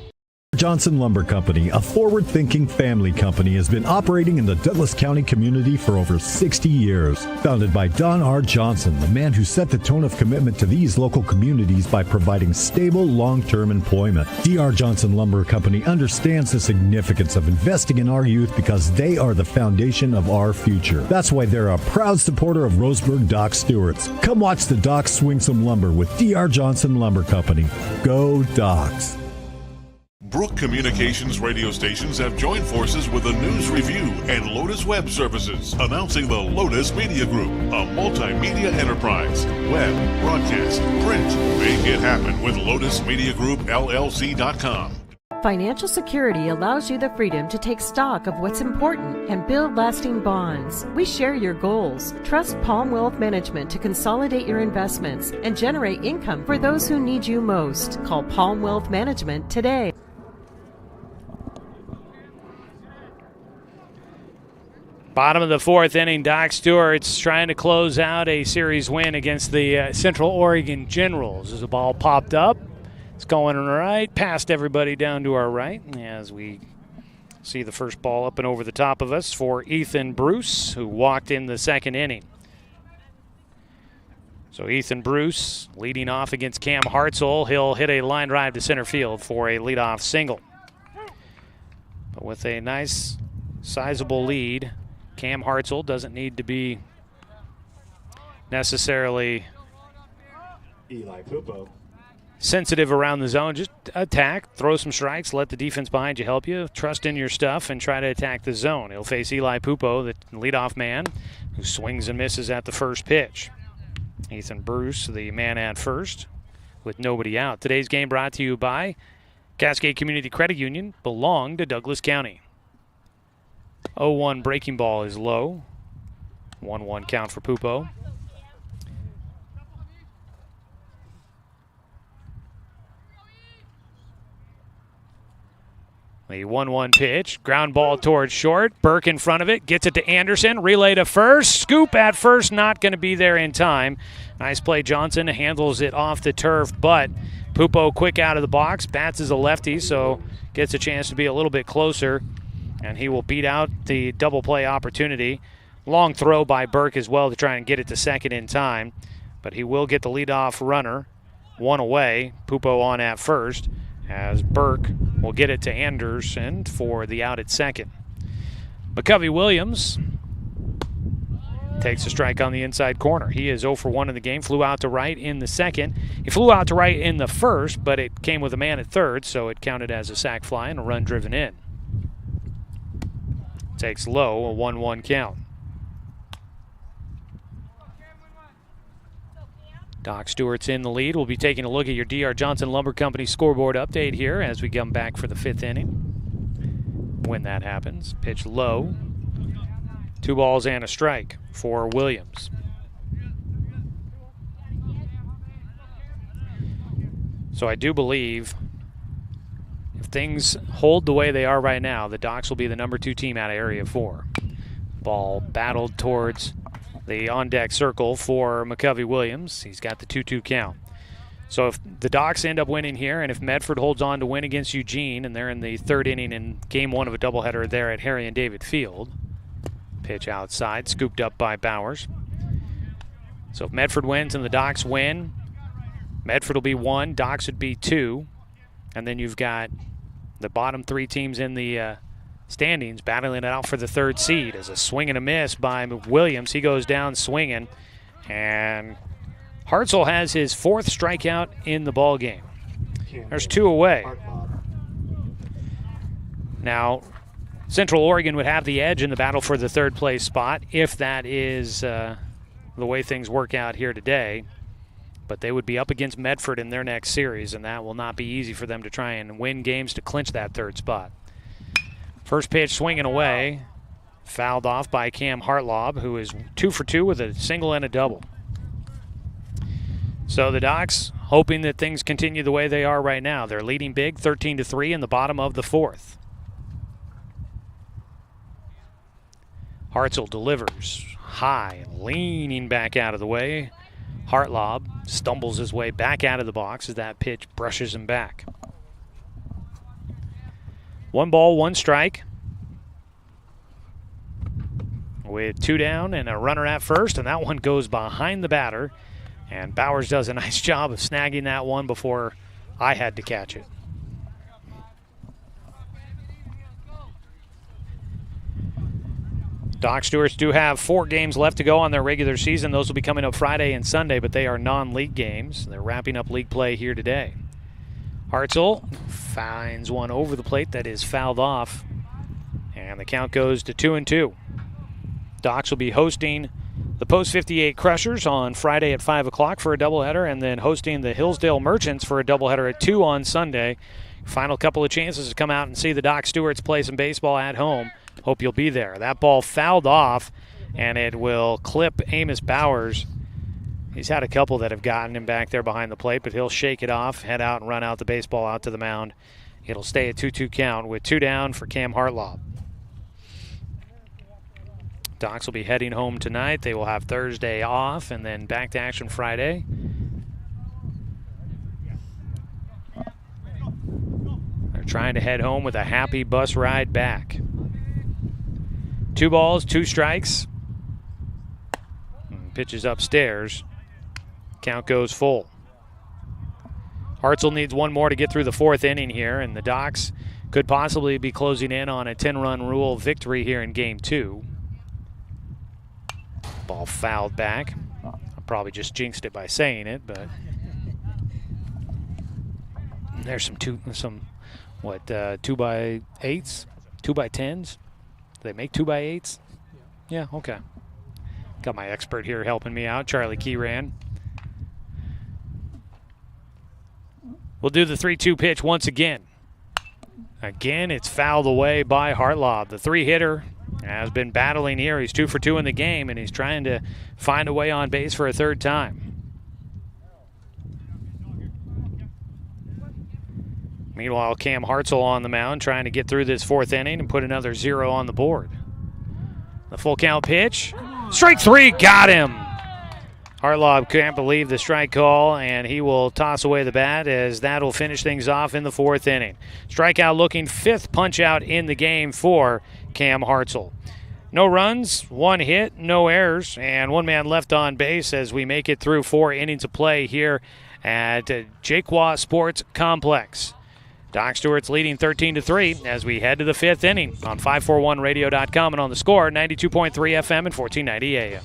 Johnson Lumber Company, a forward-thinking family company, has been operating in the Douglas County community for over 60 years. Founded by Don R. Johnson, the man who set the tone of commitment to these local communities by providing stable, long-term employment. D.R. Johnson Lumber Company understands the significance of investing in our youth because they are the foundation of our future. That's why they're a proud supporter of Roseburg Doc Stewarts. Come watch the Docs swing some lumber with D.R. Johnson Lumber Company. Go Docs! Brook Communications radio stations have joined forces with the News Review and Lotus Web Services, announcing the Lotus Media Group, a multimedia enterprise. Web, broadcast, print. Make it happen with Lotus Media Group, LLC.com. Financial security allows you the freedom to take stock of what's important and build lasting bonds. We share your goals. Trust Palm Wealth Management to consolidate your investments and generate income for those who need you most. Call Palm Wealth Management today. Bottom of the fourth inning, Doc Stewart's trying to close out a series win against the Central Oregon Generals. As the ball popped up, it's going right past everybody down to our right as we see the first ball up and over the top of us for Ethan Bruce, who walked in the second inning. So Ethan Bruce leading off against Cam Hartzell. He'll hit a line drive to center field for a leadoff single. But with a nice, sizable lead, Cam Hartzell doesn't need to be necessarily Eli Pupo. sensitive around the zone. Just attack, throw some strikes, let the defense behind you help you. Trust in your stuff and try to attack the zone. He'll face Eli Pupo, the leadoff man, who swings and misses at the first pitch. Ethan Bruce, the man at first, with nobody out. Today's game brought to you by Cascade Community Credit Union, belong to Douglas County. 0-1 breaking ball is low. 1-1 count for Pupo. The 1-1 pitch, ground ball towards short. Burke in front of it, gets it to Anderson. Relay to first. Scoop at first, not going to be there in time. Nice play. Johnson handles it off the turf, but Pupo quick out of the box. Bats as a lefty, so gets a chance to be a little bit closer, and he will beat out the double play opportunity. Long throw by Burke as well to try and get it to second in time, but he will get the leadoff runner. One away. Pupo on at first, as Burke will get it to Anderson for the out at second. McCovey Williams takes a strike on the inside corner. He is 0 for 1 in the game. Flew out to right in the second. He flew out to right in the first, but it came with a man at third, so it counted as a sac fly and a run driven in. Takes low, a 1-1 count. Doc Stewart's in the lead. We'll be taking a look at your D.R. Johnson Lumber Company scoreboard update here as we come back for the fifth inning. When that happens, pitch low. 2 balls and a strike for Williams. So I do believe if things hold the way they are right now, the Docs will be the number 2 team out of Area 4. Ball battled towards the on-deck circle for McCovey Williams. He's got the 2-2 count. So if the Docs end up winning here, and if Medford holds on to win against Eugene, and they're in the third inning in game 1 of a doubleheader there at Harry and David Field, pitch outside, scooped up by Bowers. So if Medford wins and the Docs win, Medford will be 1, Docs would be 2, and then you've got the bottom 3 teams in the standings battling it out for the third seed. As a swing and a miss by Williams. He goes down swinging, and Hartzell has his 4th strikeout in the ball game. There's 2 away. Now, Central Oregon would have the edge in the battle for the third place spot if that is the way things work out here today. But they would be up against Medford in their next series, and that will not be easy for them to try and win games to clinch that third spot. First pitch swinging away, fouled off by Cam Hartlob, who is 2 for 2 with a single and a double. So the Docs hoping that things continue the way they are right now. They're leading big, 13-3 in the bottom of the 4th. Hartzell delivers high, leaning back out of the way. Hartlob stumbles his way back out of the box as that pitch brushes him back. 1 ball, 1 strike. With 2 down and a runner at first, and that one goes behind the batter. And Bowers does a nice job of snagging that one before I had to catch it. Doc Stewarts do have 4 games left to go on their regular season. Those will be coming up Friday and Sunday, but they are non-league games. They're wrapping up league play here today. Hartzell finds one over the plate that is fouled off, and the count goes to 2-2. Docs will be hosting the Post 58 Crushers on Friday at 5 o'clock for a doubleheader, and then hosting the Hillsdale Merchants for a doubleheader at 2 on Sunday. Final couple of chances to come out and see the Doc Stewarts play some baseball at home. Hope you'll be there. That ball fouled off, and it will clip Amos Bowers. He's had a couple that have gotten him back there behind the plate, but he'll shake it off, head out, and run out the baseball out to the mound. It'll stay at 2-2 count with 2 down for Cam Hartlob. Docs will be heading home tonight. They will have Thursday off and then back to action Friday. They're trying to head home with a happy bus ride back. 2 balls, 2 strikes. Pitches upstairs. Count goes full. Hartzell needs 1 more to get through the 4th inning here, and the Docs could possibly be closing in on a 10-run rule victory here in Game 2. Ball fouled back. I probably just jinxed it by saying it, but there's some 2x8s, 2x10s. Do they make 2x8s? Yeah, okay. Got my expert here helping me out, Charlie Keyran. We'll do the 3-2 pitch once again. Again, it's fouled away by Hartlaub. The 3-hitter has been battling here. He's 2 for 2 in the game, and he's trying to find a way on base for a 3rd time. Meanwhile, Cam Hartzell on the mound trying to get through this 4th inning and put another 0 on the board. The full count pitch. Strike 3, got him. Hartlaub can't believe the strike call, and he will toss away the bat as that will finish things off in the 4th inning. Strikeout looking 5th punch out in the game for Cam Hartzell. No runs, 1 hit, no errors, and 1 man left on base as we make it through 4 innings of play here at Jaqua Sports Complex. Doc Stewart's leading 13-3 as we head to the 5th inning on 541radio.com and on the Score, 92.3 FM and 1490 AM.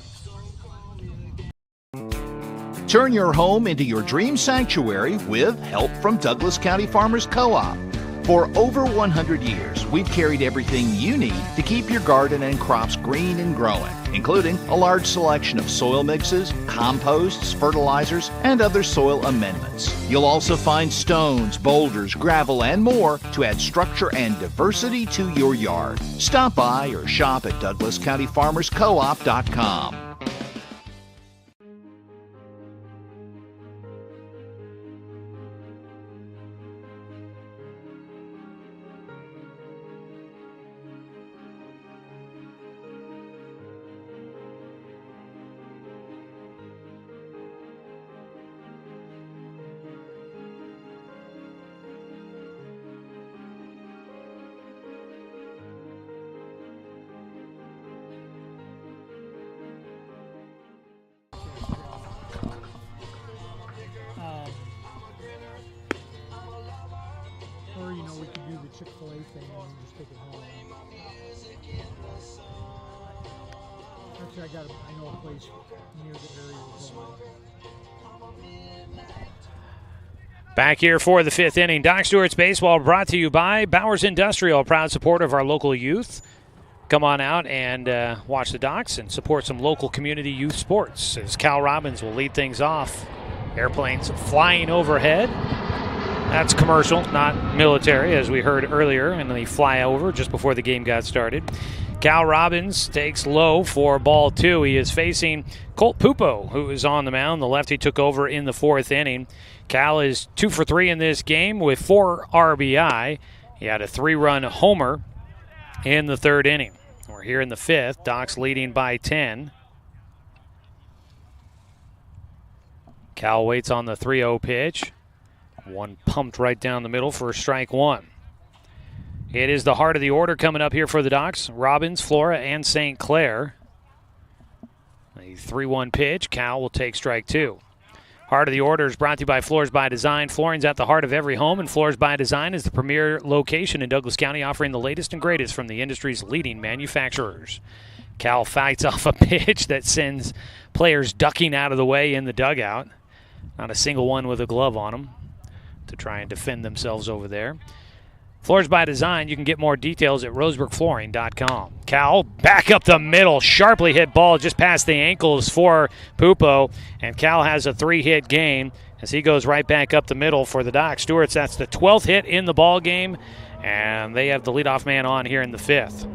Turn your home into your dream sanctuary with help from Douglas County Farmers Co-op. For over 100 years, we've carried everything you need to keep your garden and crops green and growing, including a large selection of soil mixes, composts, fertilizers, and other soil amendments. You'll also find stones, boulders, gravel, and more to add structure and diversity to your yard. Stop by or shop at DouglasCountyFarmersCoop.com. Or, we could do the Chick-fil-A thing and just take it home. Actually, I know a place near the area. Back here for the 5th inning. Doc Stewart's Baseball brought to you by Bowers Industrial, a proud supporter of our local youth. Come on out and watch the Docs and support some local community youth sports as Cal Robbins will lead things off. Airplanes flying overhead. That's commercial, not military, as we heard earlier in the flyover just before the game got started. Cal Robbins takes low for ball 2. He is facing Colt Pupo, who is on the mound. The lefty took over in the 4th inning. Cal is 2 for 3 in this game with 4 RBI. He had a 3-run homer in the 3rd inning. We're here in the 5th. Docs leading by 10. Cal waits on the 3-0 pitch. One pumped right down the middle for strike 1. It is the heart of the order coming up here for the Docs. Robbins, Flora, and St. Clair. A 3-1 pitch. Cal will take strike 2. Heart of the order is brought to you by Floors by Design. Flooring's at the heart of every home, and Floors by Design is the premier location in Douglas County, offering the latest and greatest from the industry's leading manufacturers. Cal fights off a pitch that sends players ducking out of the way in the dugout. Not a single one with a glove on them to try and defend themselves over there. Floors by Design, you can get more details at roseburgflooring.com. Cal back up the middle, sharply hit ball just past the ankles for Pupo, and Cal has a 3-hit game as he goes right back up the middle for the Doc Stewarts. That's the 12th hit in the ball game, and they have the leadoff man on here in the 5th.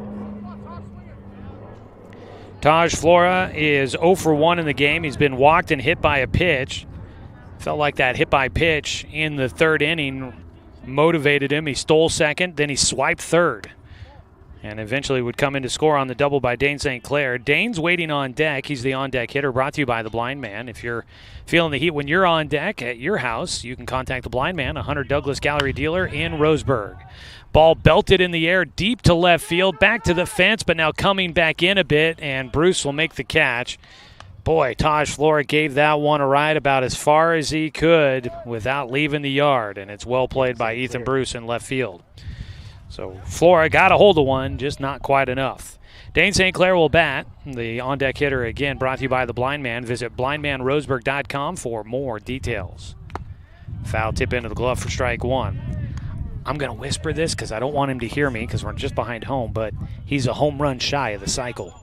Taj Flora is 0 for 1 in the game. He's been walked and hit by a pitch. Felt like that hit by pitch in the 3rd inning motivated him. He stole second, then he swiped third. and eventually would come in to score on the double by Dane St. Clair. Dane's waiting on deck. He's the on-deck hitter, brought to you by the Blind Man. If you're feeling the heat when you're on deck at your house, you can contact the Blind Man, a Hunter Douglas Gallery dealer in Roseburg. Ball belted in the air, deep to left field, back to the fence, but now coming back in a bit, and Bruce will make the catch. Boy, Taj Flora gave that one a ride about as far as he could without leaving the yard, and it's well played by Ethan Bruce in left field. So Flora got a hold of one, just not quite enough. Dane St. Clair will bat. The on-deck hitter, again, brought to you by the Blind Man. Visit blindmanroseburg.com for more details. Foul tip into the glove for strike one. I'm going to whisper this because I don't want him to hear me because we're just behind home, but he's a home run shy of the cycle.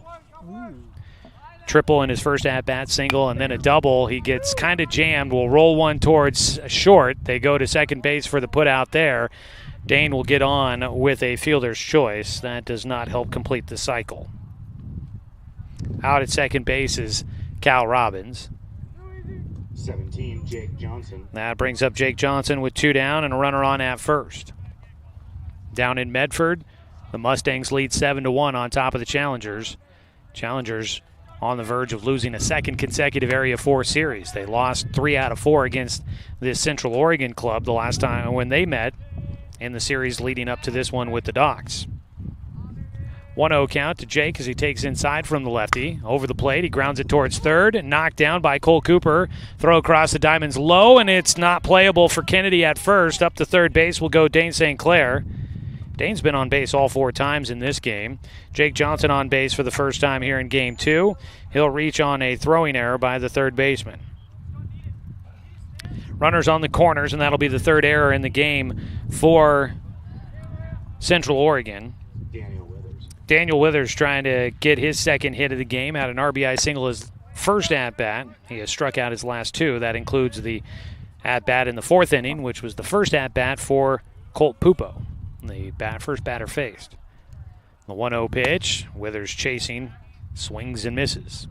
Triple in his first at-bat, single, and then a double. He gets kind of jammed. Will roll one towards short. They go to second base for the put out there. Dane will get on with a fielder's choice. That does not help complete the cycle. Out at second base is Cal Robbins. 17, Jake Johnson. That brings up Jake Johnson with 2 down and a runner on at first. Down in Medford, the Mustangs lead 7-1 on top of the Challengers. Challengers on the verge of losing a second consecutive Area 4 series. They lost 3 out of 4 against the Central Oregon club the last time when they met in the series leading up to this one with the Docs. 1-0 count to Jake as he takes inside from the lefty. Over the plate, he grounds it towards third. Knocked down by Cole Cooper. Throw across the diamonds low, and it's not playable for Kennedy at first. Up to third base will go Dane St. Clair. Dane's been on base all 4 times in this game. Jake Johnson on base for the first time here in Game 2. He'll reach on a throwing error by the third baseman. Runners on the corners, and that'll be the third error in the game for Central Oregon. Daniel Withers trying to get his second hit of the game. Had an RBI single his first at-bat. He has struck out his last 2. That includes the at-bat in the 4th inning, which was the first at-bat for Colt Pupo, the first batter faced. The 1-0 pitch, Withers chasing, swings and misses.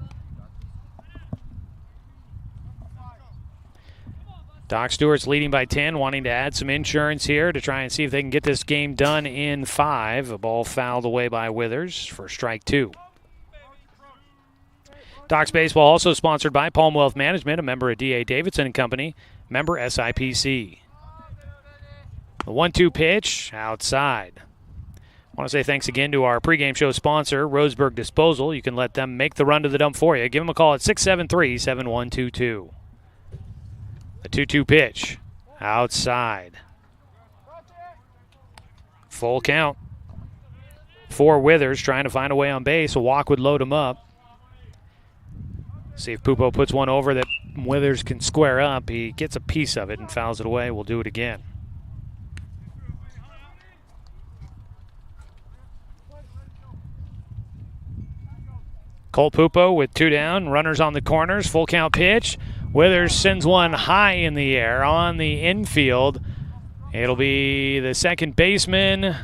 Doc Stewart's leading by 10, wanting to add some insurance here to try and see if they can get this game done in 5. A ball fouled away by Withers for strike 2. Docs Baseball also sponsored by Palm Wealth Management, a member of D.A. Davidson & Company, member SIPC. The 1-2 pitch, outside. I want to say thanks again to our pregame show sponsor, Roseburg Disposal. You can let them make the run to the dump for you. Give them a call at 673-7122. The 2-2 pitch, outside. Full count for Withers, trying to find a way on base. A walk would load him up. See if Pupo puts one over that Withers can square up. He gets a piece of it and fouls it away. We'll do it again. Colt Pupo with 2 down, runners on the corners, full count pitch. Withers sends one high in the air on the infield. It'll be the second baseman,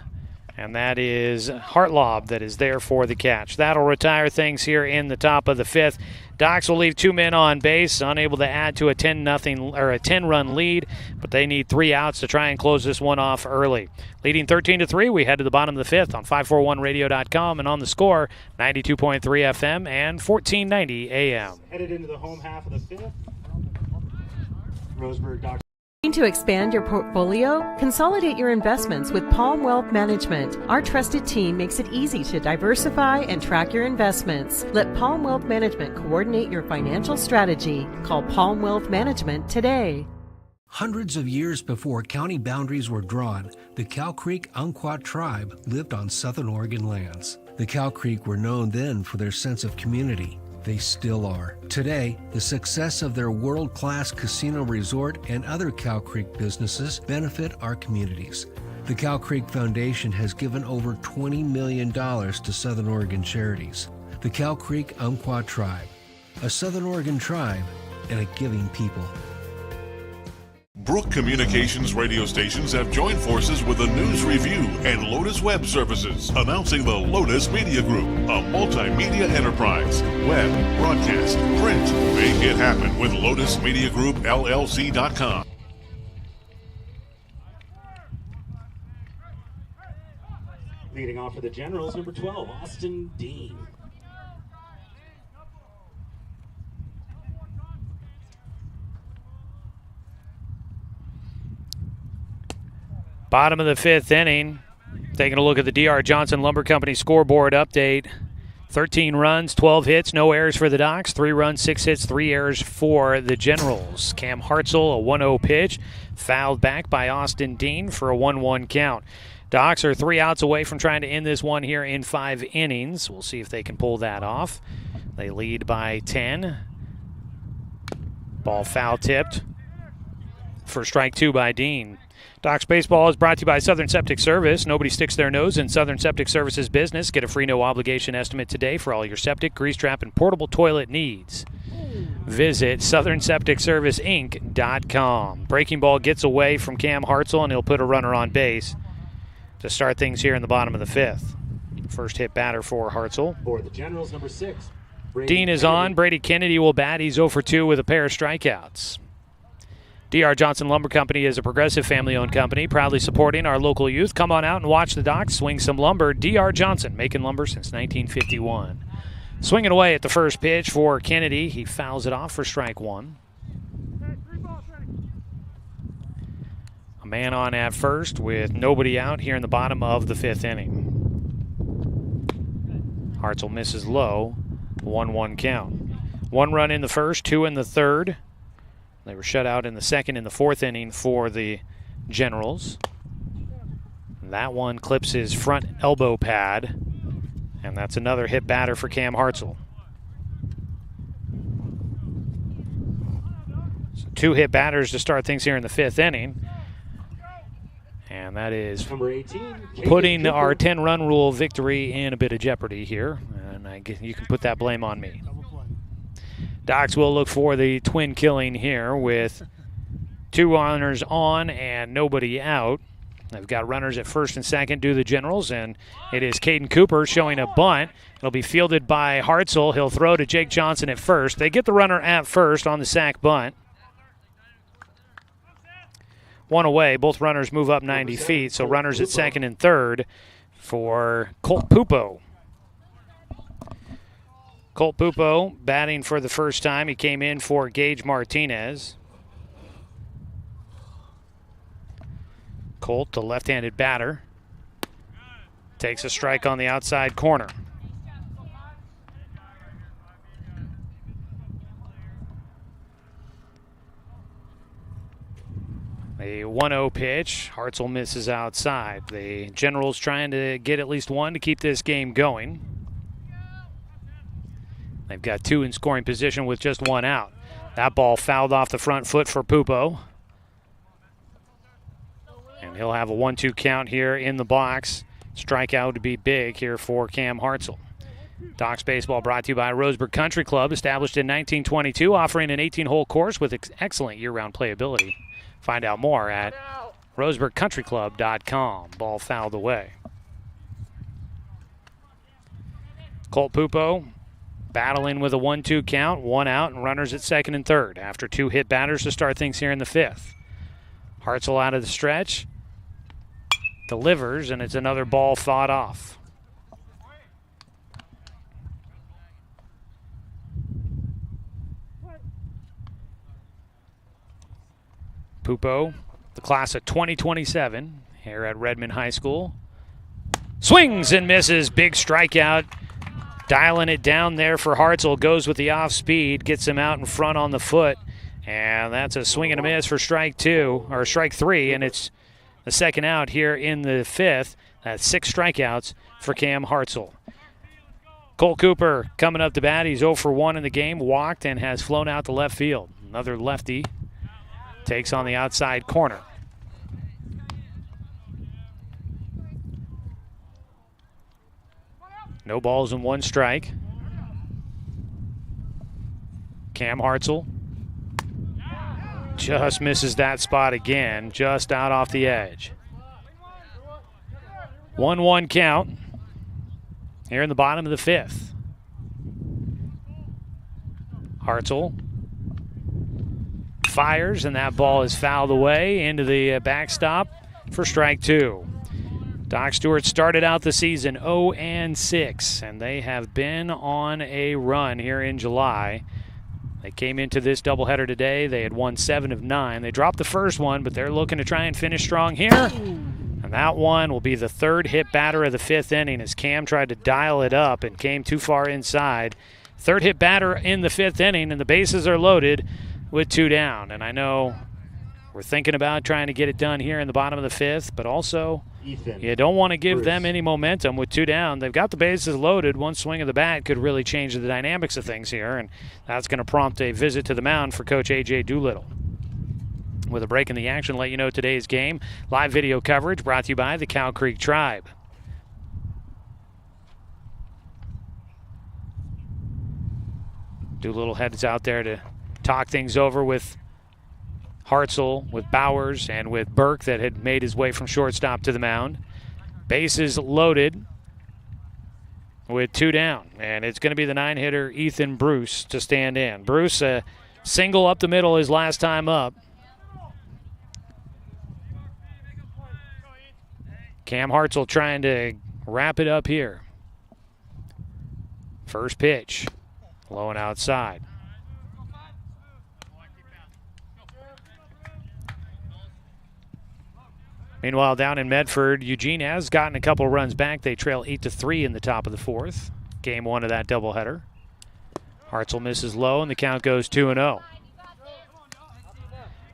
and that is Hartlob that is there for the catch. That'll retire things here in the top of the 5th. Docs will leave 2 men on base, unable to add to a 10-run lead, but they need 3 outs to try and close this one off early. Leading 13-3, we head to the bottom of the 5th on 541radio.com and on the Score, 92.3 FM and 1490 AM. Headed into the home half of the 5th. Roseburg Dr. To expand your portfolio? Consolidate your investments with Palm Wealth Management. Our trusted team makes it easy to diversify and track your investments. Let Palm Wealth Management coordinate your financial strategy. Call Palm Wealth Management today. Hundreds of years before county boundaries were drawn, the Cow Creek Umpqua tribe lived on southern Oregon lands. The Cow Creek were known then for their sense of community. They still are. Today, the success of their world-class casino resort and other Cow Creek businesses benefit our communities. The Cow Creek Foundation has given over $20 million to Southern Oregon charities. The Cow Creek Umpqua Tribe, a Southern Oregon tribe and a giving people. Brook Communications radio stations have joined forces with the News Review and Lotus Web Services, announcing the Lotus Media Group, a multimedia enterprise. Web, broadcast, print. Make it happen with Lotus Media Group, LLC.com. Leading off for the Generals, number 12, Austin Dean. Bottom of the fifth inning. Taking a look at the D.R. Johnson Lumber Company scoreboard update. 13 runs, 12 hits, no errors for the Docs. 3 runs, 6 hits, 3 errors for the Generals. Cam Hartzell, a 1-0 pitch, fouled back by Austin Dean for a 1-1 count. Docs are 3 outs away from trying to end this one here in 5 innings. We'll see if they can pull that off. They lead by 10. Ball foul tipped for strike 2 by Dean. Docs Baseball is brought to you by Southern Septic Service. Nobody sticks their nose in Southern Septic Service's business. Get a free no-obligation estimate today for all your septic, grease trap, and portable toilet needs. Visit SouthernSepticServiceInc.com. Breaking ball gets away from Cam Hartzell, and he'll put a runner on base to start things here in the bottom of the fifth. First hit batter for Hartzell. For the Generals, number 6. Dean is on. Brady Kennedy will bat. He's 0 for 2 with a pair of strikeouts. D.R. Johnson Lumber Company is a progressive family-owned company, proudly supporting our local youth. Come on out and watch the Docs swing some lumber. D.R. Johnson, making lumber since 1951. Swinging away at the first pitch for Kennedy. He fouls it off for strike 1. A man on at first with nobody out here in the bottom of the fifth inning. Hartzell misses low. 1-1 count. 1 run in the first, 2 in the third. They were shut out in the second and the fourth inning for the Generals. That one clips his front elbow pad, and that's another hit batter for Cam Hartzell. So 2 hit batters to start things here in the fifth inning. And that is number 18, putting our 10-run rule victory in a bit of jeopardy here. And I guess you can put that blame on me. Docs will look for the twin killing here with 2 runners on and nobody out. They've got runners at first and second, do the Generals, and it is Caden Cooper showing a bunt. It'll be fielded by Hartzell. He'll throw to Jake Johnson at first. They get the runner at first on the sac bunt. 1 away. Both runners move up 90 feet, so runners at second and third for Colt Pupo. Colt Pupo batting for the first time. He came in for Gage Martinez. Colt, the left-handed batter, takes a strike on the outside corner. A 1-0 pitch. Hartzell misses outside. The Generals trying to get at least 1 to keep this game going. They've got 2 in scoring position with just 1 out. That ball fouled off the front foot for Pupo. And he'll have a 1-2 count here in the box. Strikeout to be big here for Cam Hartzell. Docs Baseball brought to you by Roseburg Country Club, established in 1922, offering an 18-hole course with excellent year-round playability. Find out more at roseburgcountryclub.com. Ball fouled away. Colt Pupo battling with a 1-2 count, 1 out, and runners at second and third after 2 hit batters to start things here in the fifth. Hartzell out of the stretch, delivers, and it's another ball fought off. Pupo, the class of 2027 here at Redmond High School. Swings and misses, big strikeout. Dialing it down there for Hartzell, goes with the off speed, gets him out in front on the foot, and that's a swing and a miss for strike 3, and it's the second out here in the fifth. That's 6 strikeouts for Cam Hartzell. Colt Cooper coming up to bat. He's 0 for 1 in the game, walked and has flown out to left field. Another lefty takes on the outside corner. No balls and 1 strike. Cam Hartzell just misses that spot again, just out off the edge. 1-1 count here in the bottom of the fifth. Hartzell fires, and that ball is fouled away into the backstop for strike 2. Doc Stewart started out the season 0-6, and they have been on a run here in July. They came into this doubleheader today. They had won 7 of 9. They dropped the first one, but they're looking to try and finish strong here. And that one will be the third hit batter of the 5th inning as Cam tried to dial it up and came too far inside. Third hit batter in the 5th inning, and the bases are loaded with 2 down. And I know we're thinking about trying to get it done here in the bottom of the 5th, but also you don't want to give them any momentum with 2 down. They've got the bases loaded. One swing of the bat could really change the dynamics of things here, and that's going to prompt a visit to the mound for Coach A.J. Doolittle. With a break in the action, let you know today's game. Live video coverage brought to you by the Cow Creek Tribe. Doolittle heads out there to talk things over with Hartzell, with Bowers, and with Burke that had made his way from shortstop to the mound. Bases loaded with 2 down, and it's going to be the 9-hitter Ethan Bruce to stand in. Bruce, a single up the middle his last time up. Cam Hartzell trying to wrap it up here. First pitch, low and outside. Meanwhile, down in Medford, Eugene has gotten a couple runs back. They trail 8-3 in the top of the 4th. Game 1 of that doubleheader. Hartzell misses low, and the count goes 2-0.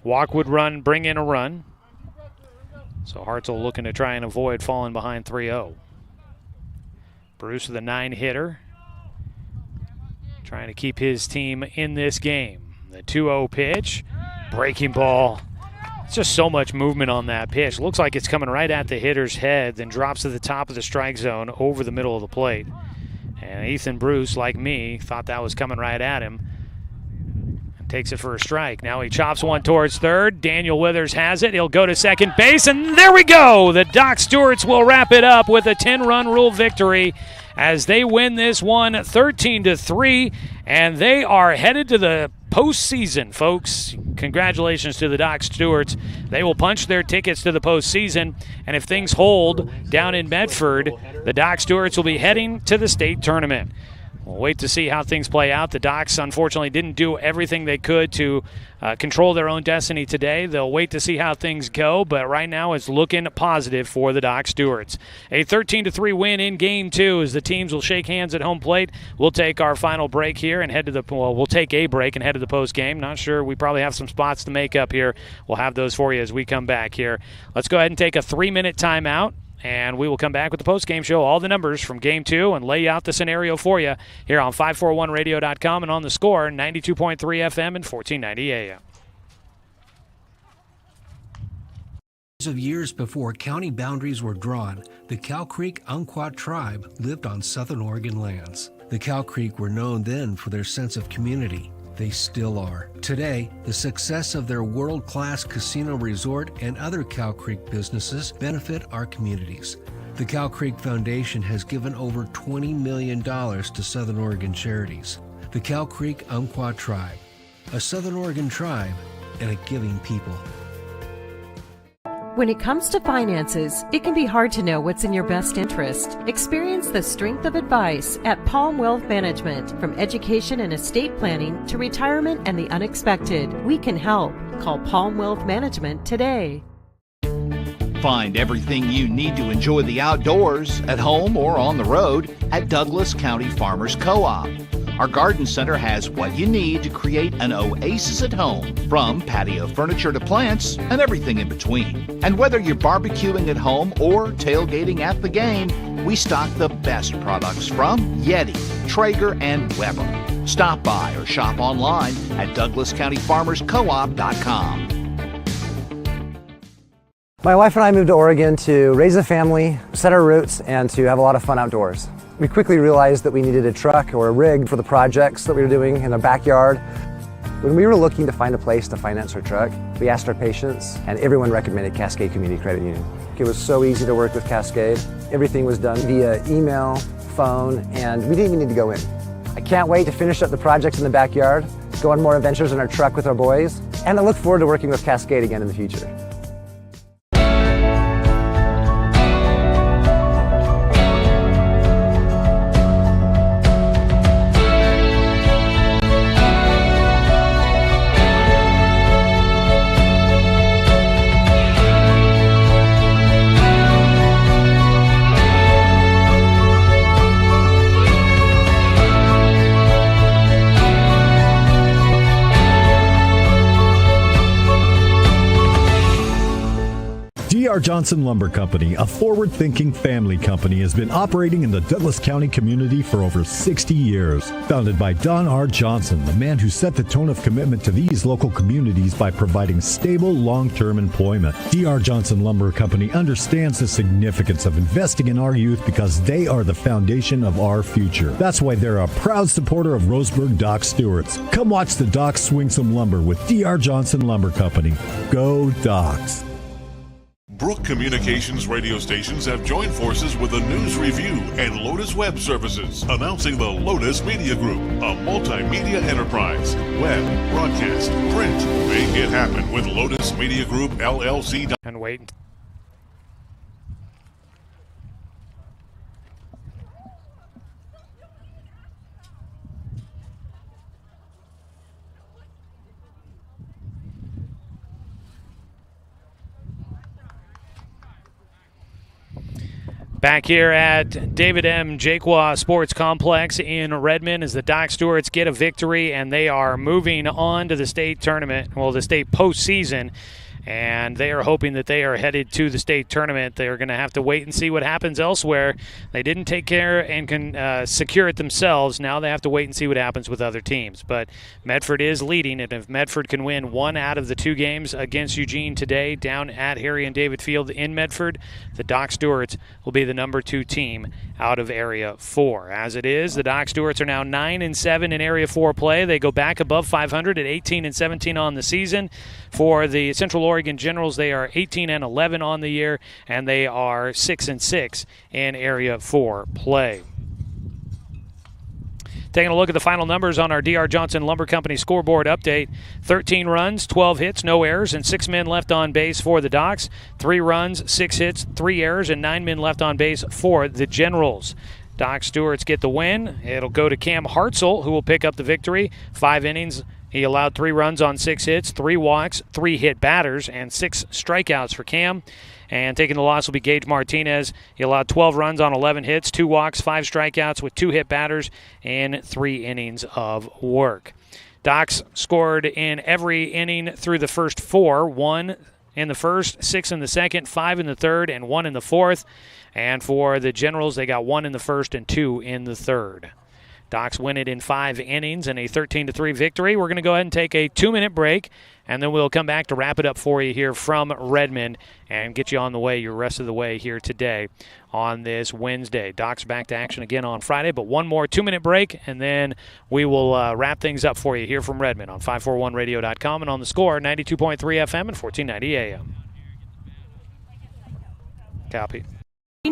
Walk would run, bring in a run. So Hartzell looking to try and avoid falling behind 3-0. Bruce, the 9-hitter, trying to keep his team in this game. The 2-0 pitch, breaking ball. It's just so much movement on that pitch. Looks like it's coming right at the hitter's head, then drops to the top of the strike zone over the middle of the plate. And Ethan Bruce, like me, thought that was coming right at him. And takes it for a strike. Now he chops one towards third. Daniel Withers has it. He'll go to second base, and there we go. The Doc Stewarts will wrap it up with a 10-run rule victory as they win this one 13-3, and they are headed to the postseason, folks. Congratulations to the Doc Stewarts. They will punch their tickets to the postseason, and if things hold down in Medford, the Doc Stewarts will be heading to the state tournament. We'll wait to see how things play out. The Docs, unfortunately, didn't do everything they could to control their own destiny today. They'll wait to see how things go, but right now it's looking positive for the Doc Stewarts. A 13-3 win in Game 2 as the teams will shake hands at home plate. We'll take our final break here and head to the, we'll take a break and head to the post game. Not sure. We probably have some spots to make up here. We'll have those for you as we come back here. Let's go ahead and take a 3-minute timeout, and we will come back with the post-game show, all the numbers from Game 2, and lay out the scenario for you here on 541radio.com and on the Score, 92.3 FM and 1490 AM. Of years before county boundaries were drawn, the Cow Creek Umpqua tribe lived on Southern Oregon lands. The Cow Creek were known then for their sense of community. They still are. Today, the success of their world-class casino resort and other Cow Creek businesses benefit our communities. The Cow Creek Foundation has given over $20 million to Southern Oregon charities. The Cow Creek Umpqua Tribe, a Southern Oregon tribe and a giving people. When it comes to finances, it can be hard to know what's in your best interest. Experience the strength of advice at Palm Wealth Management. From education and estate planning to retirement and the unexpected, we can help. Call Palm Wealth Management today. Find everything you need to enjoy the outdoors, at home or on the road, at Douglas County Farmers Co-op. Our garden center has what you need to create an oasis at home, from patio furniture to plants and everything in between. And whether you're barbecuing at home or tailgating at the game, we stock the best products from Yeti, Traeger, and Weber. Stop by or shop online at DouglasCountyFarmersCoop.com. My wife and I moved to Oregon to raise a family, set our roots, and to have a lot of fun outdoors. We quickly realized that we needed a truck or a rig for the projects that we were doing in our backyard. When we were looking to find a place to finance our truck, we asked our patients, and everyone recommended Cascade Community Credit Union. It was so easy to work with Cascade. Everything was done via email, phone, and we didn't even need to go in. I can't wait to finish up the projects in the backyard, go on more adventures in our truck with our boys, and I look forward to working with Cascade again in the future. D.R. Johnson Lumber Company, a forward-thinking family company, has been operating in the Douglas County community for over 60 years. Founded by Don R. Johnson, the man who set the tone of commitment to these local communities by providing stable, long-term employment. D.R. Johnson Lumber Company understands the significance of investing in our youth because they are the foundation of our future. That's why they're a proud supporter of Roseburg Doc Stewart's. Come watch the Docs swing some lumber with D.R. Johnson Lumber Company. Go Docs! Brook Communications radio stations have joined forces with the News Review and Lotus Web Services, announcing the Lotus Media Group, a multimedia enterprise. Web, broadcast, print. Make it happen with Lotus Media Group, LLC. And wait. Back here at David M. Jaqua Sports Complex in Redmond as the Doc Stewarts get a victory, and they are moving on to the state tournament, well, the state postseason, and they are hoping that they are headed to the state tournament. They're going to have to wait and see what happens elsewhere. They didn't take care and can secure it themselves. Now they have to wait and see what happens with other teams. But Medford is leading, and if Medford can win one out of the two games against Eugene today down at Harry and David Field in Medford, the Doc Stewarts will be the number 2 team out of Area 4. As it is, the Doc Stewarts are now 9-7 in Area 4 play. They go back above 500 at 18-17 on the season. For the Central Oregon Generals, they are 18-11 on the year, and they are 6-6 in Area 4 play. Taking a look at the final numbers on our D.R. Johnson Lumber Company scoreboard update. 13 runs, 12 hits, no errors, and 6 men left on base for the Docs. 3 runs, 6 hits, 3 errors, and 9 men left on base for the Generals. Doc Stewarts get the win. It'll go to Cam Hartzell, who will pick up the victory. 5 innings. He allowed 3 runs on 6 hits, 3 walks, 3 hit batters, and 6 strikeouts for Cam. And taking the loss will be Gage Martinez. He allowed 12 runs on 11 hits, 2 walks, 5 strikeouts with 2 hit batters, and 3 innings of work. Docs scored in every inning through the first 4, 1 in the first, 6 in the second, 5 in the third, and 1 in the fourth. And for the Generals, they got 1 in the first and 2 in the third. Docs win it in 5 innings and a 13-3 victory. We're going to go ahead and take a 2-minute break, and then we'll come back to wrap it up for you here from Redmond and get you on the way, your rest of the way here today on this Wednesday. Docs back to action again on Friday, but one more 2-minute break, and then we will wrap things up for you here from Redmond on 541radio.com and on the Score, 92.3 FM and 1490 AM. Copy.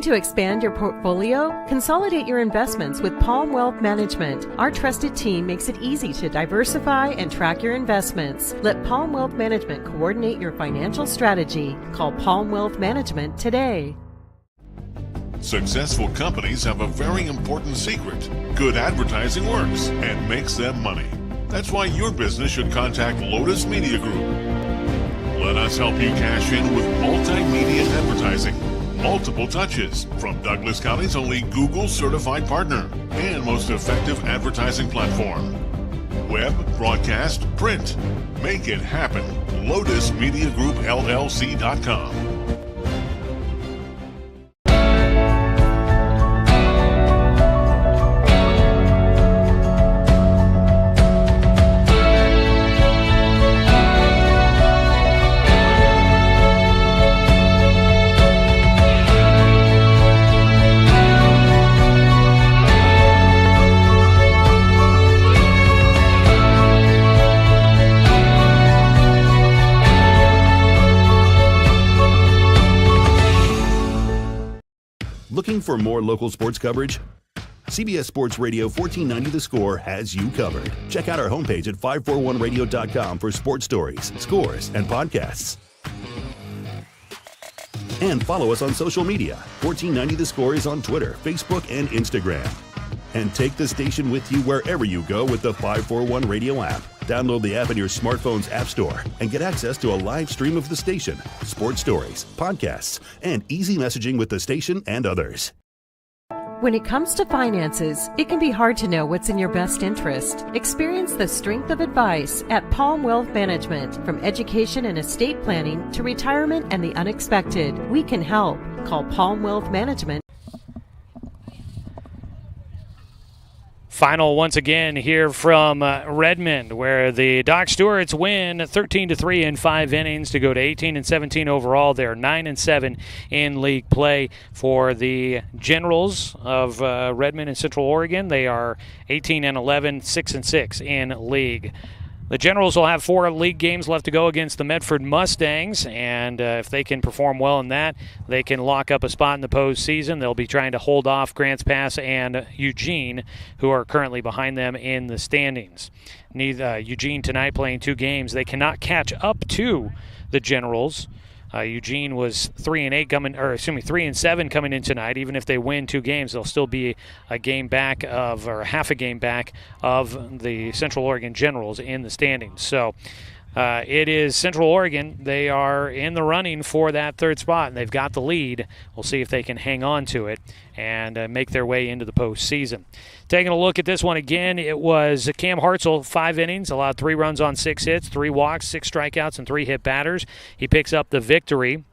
To expand your portfolio? Consolidate your investments with Palm Wealth Management. Our trusted team makes it easy to diversify and track your investments. Let Palm Wealth Management coordinate your financial strategy. Call Palm Wealth Management today. Successful companies have a very important secret. Good advertising works and makes them money. That's why your business should contact Lotus Media Group. Let us help you cash in with multimedia advertising. Multiple touches from Douglas County's only Google certified partner and most effective advertising platform. Web, broadcast, print. Make it happen. LotusMediaGroupLLC.com. Looking for more local sports coverage? CBS Sports Radio 1490 The Score has you covered. Check out our homepage at 541radio.com for sports stories, scores, and podcasts. And follow us on social media. 1490 The Score is on Twitter, Facebook, and Instagram. And take the station with you wherever you go with the 541 Radio app. Download the app in your smartphone's app store and get access to a live stream of the station, sports stories, podcasts, and easy messaging with the station and others. When it comes to finances, it can be hard to know what's in your best interest. Experience the strength of advice at Palm Wealth Management. From education and estate planning to retirement and the unexpected, we can help. Call Palm Wealth Management. Final once again here from Redmond, where the Doc Stewarts win 13-3 in 5 innings to go to 18-17 overall. They're 9-7 in league play. For the Generals of Redmond and Central Oregon, they are 18-11, 6-6 in league. The Generals will have 4 league games left to go against the Medford Mustangs, and if they can perform well in that, they can lock up a spot in the postseason. They'll be trying to hold off Grants Pass and Eugene, who are currently behind them in the standings. Eugene tonight playing 2 games. They cannot catch up to the Generals. Eugene was 3-7 coming in tonight. Even if they win 2 games, they'll still be a game back of, or half a game back of the Central Oregon Generals in the standings. So it is Central Oregon. They are in the running for that 3rd spot, and they've got the lead. We'll see if they can hang on to it and make their way into the postseason. Taking a look at this one again, it was Cam Hartzell, 5 innings, allowed 3 runs on 6 hits, 3 walks, 6 strikeouts, and 3 hit batters. He picks up the victory.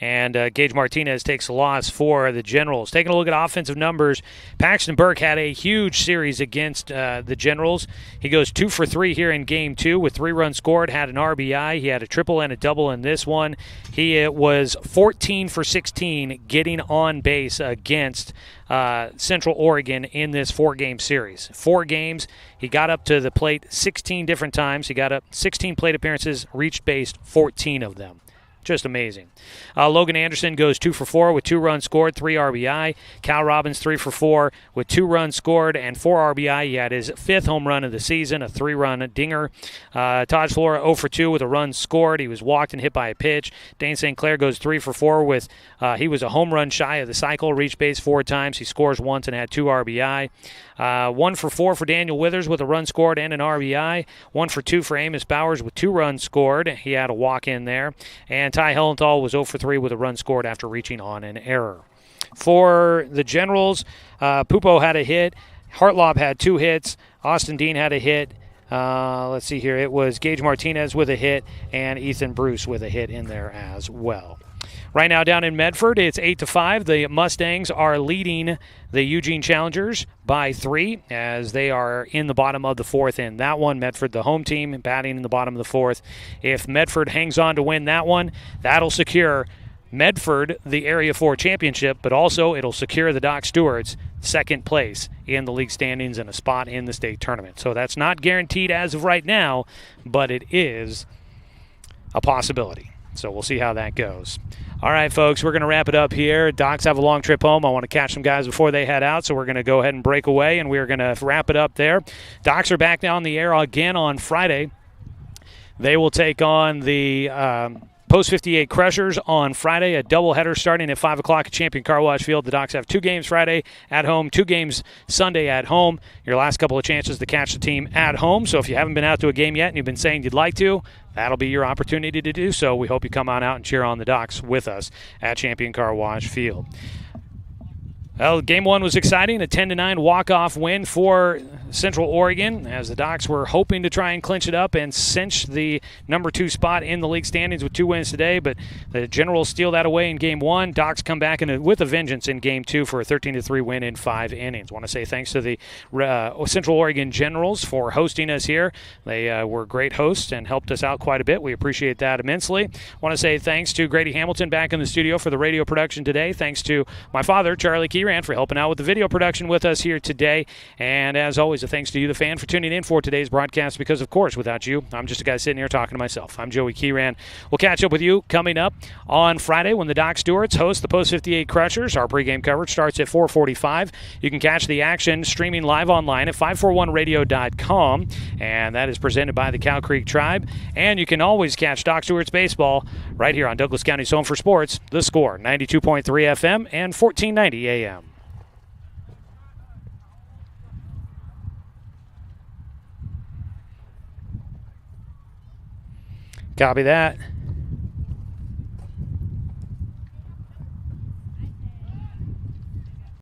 And Gage Martinez takes the loss for the Generals. Taking a look at offensive numbers, Paxton Burke had a huge series against the Generals. He goes 2 for 3 here in Game 2 with 3 runs scored, had an RBI. He had a triple and a double in this one. He was 14 for 16 getting on base against Central Oregon in this 4-game series. 4 games, he got up to the plate 16 different times. He got up 16 plate appearances, reached base 14 of them. Just amazing. Logan Anderson goes 2 for 4 with 2 runs scored, 3 RBI. Cal Robbins 3 for 4 with 2 runs scored and 4 RBI. He had his 5th home run of the season, a 3-run dinger. Todd Flora 0 for 2 with a run scored. He was walked and hit by a pitch. Dane St. Clair goes 3 for 4 with he was a home run shy of the cycle, reached base 4 times. He scores once and had 2 RBI. 1 for 4 for Daniel Withers with a run scored and an RBI. 1 for 2 for Amos Bowers with 2 runs scored. He had a walk in there. And Ty Hellenthal was 0 for 3 with a run scored after reaching on an error. For the Generals, Pupo had a hit. Hartlob had 2 hits. Austin Dean had a hit. Let's see here. It was Gage Martinez with a hit and Ethan Bruce with a hit in there as well. Right now down in Medford, it's 8-5. The Mustangs are leading the Eugene Challengers by 3 as they are in the bottom of the 4th in that one. Medford, the home team, batting in the bottom of the 4th. If Medford hangs on to win that one, that'll secure Medford the Area 4 championship, but also it'll secure the Doc Stewarts 2nd place in the league standings and a spot in the state tournament. So that's not guaranteed as of right now, but it is a possibility. So we'll see how that goes. All right, folks, we're going to wrap it up here. Docs have a long trip home. I want to catch some guys before they head out, so we're going to go ahead and break away, and we're going to wrap it up there. Docs are back down the air again on Friday. They will take on the Post 58 Crushers on Friday, a doubleheader starting at 5 o'clock at Champion Car Wash Field. The Docs have 2 games Friday at home, 2 games Sunday at home. Your last couple of chances to catch the team at home. So if you haven't been out to a game yet and you've been saying you'd like to, that'll be your opportunity to do so. We hope you come on out and cheer on the Docs with us at Champion Car Wash Field. Well, Game 1 was exciting, a 10-9 walk-off win for Central Oregon, as the Docs were hoping to try and clinch it up and cinch the number 2 spot in the league standings with 2 wins today, but the Generals steal that away in Game 1. Docs come back with a vengeance in Game 2 for a 13-3 win in 5 innings. I want to say thanks to the Central Oregon Generals for hosting us here. They were great hosts and helped us out quite a bit. We appreciate that immensely. I want to say thanks to Grady Hamilton back in the studio for the radio production today. Thanks to my father, Charlie Keyran, for helping out with the video production with us here today. And as always, a thanks to you, the fan, for tuning in for today's broadcast, because, of course, without you, I'm just a guy sitting here talking to myself. I'm Joey Keyran. We'll catch up with you coming up on Friday when the Doc Stewarts host the Post 58 Crushers. Our pregame coverage starts at 4:45. You can catch the action streaming live online at 541radio.com, and that is presented by the Cow Creek Tribe. And you can always catch Doc Stewarts baseball right here on Douglas County's home for sports, The Score, 92.3 FM and 1490 AM. Copy that.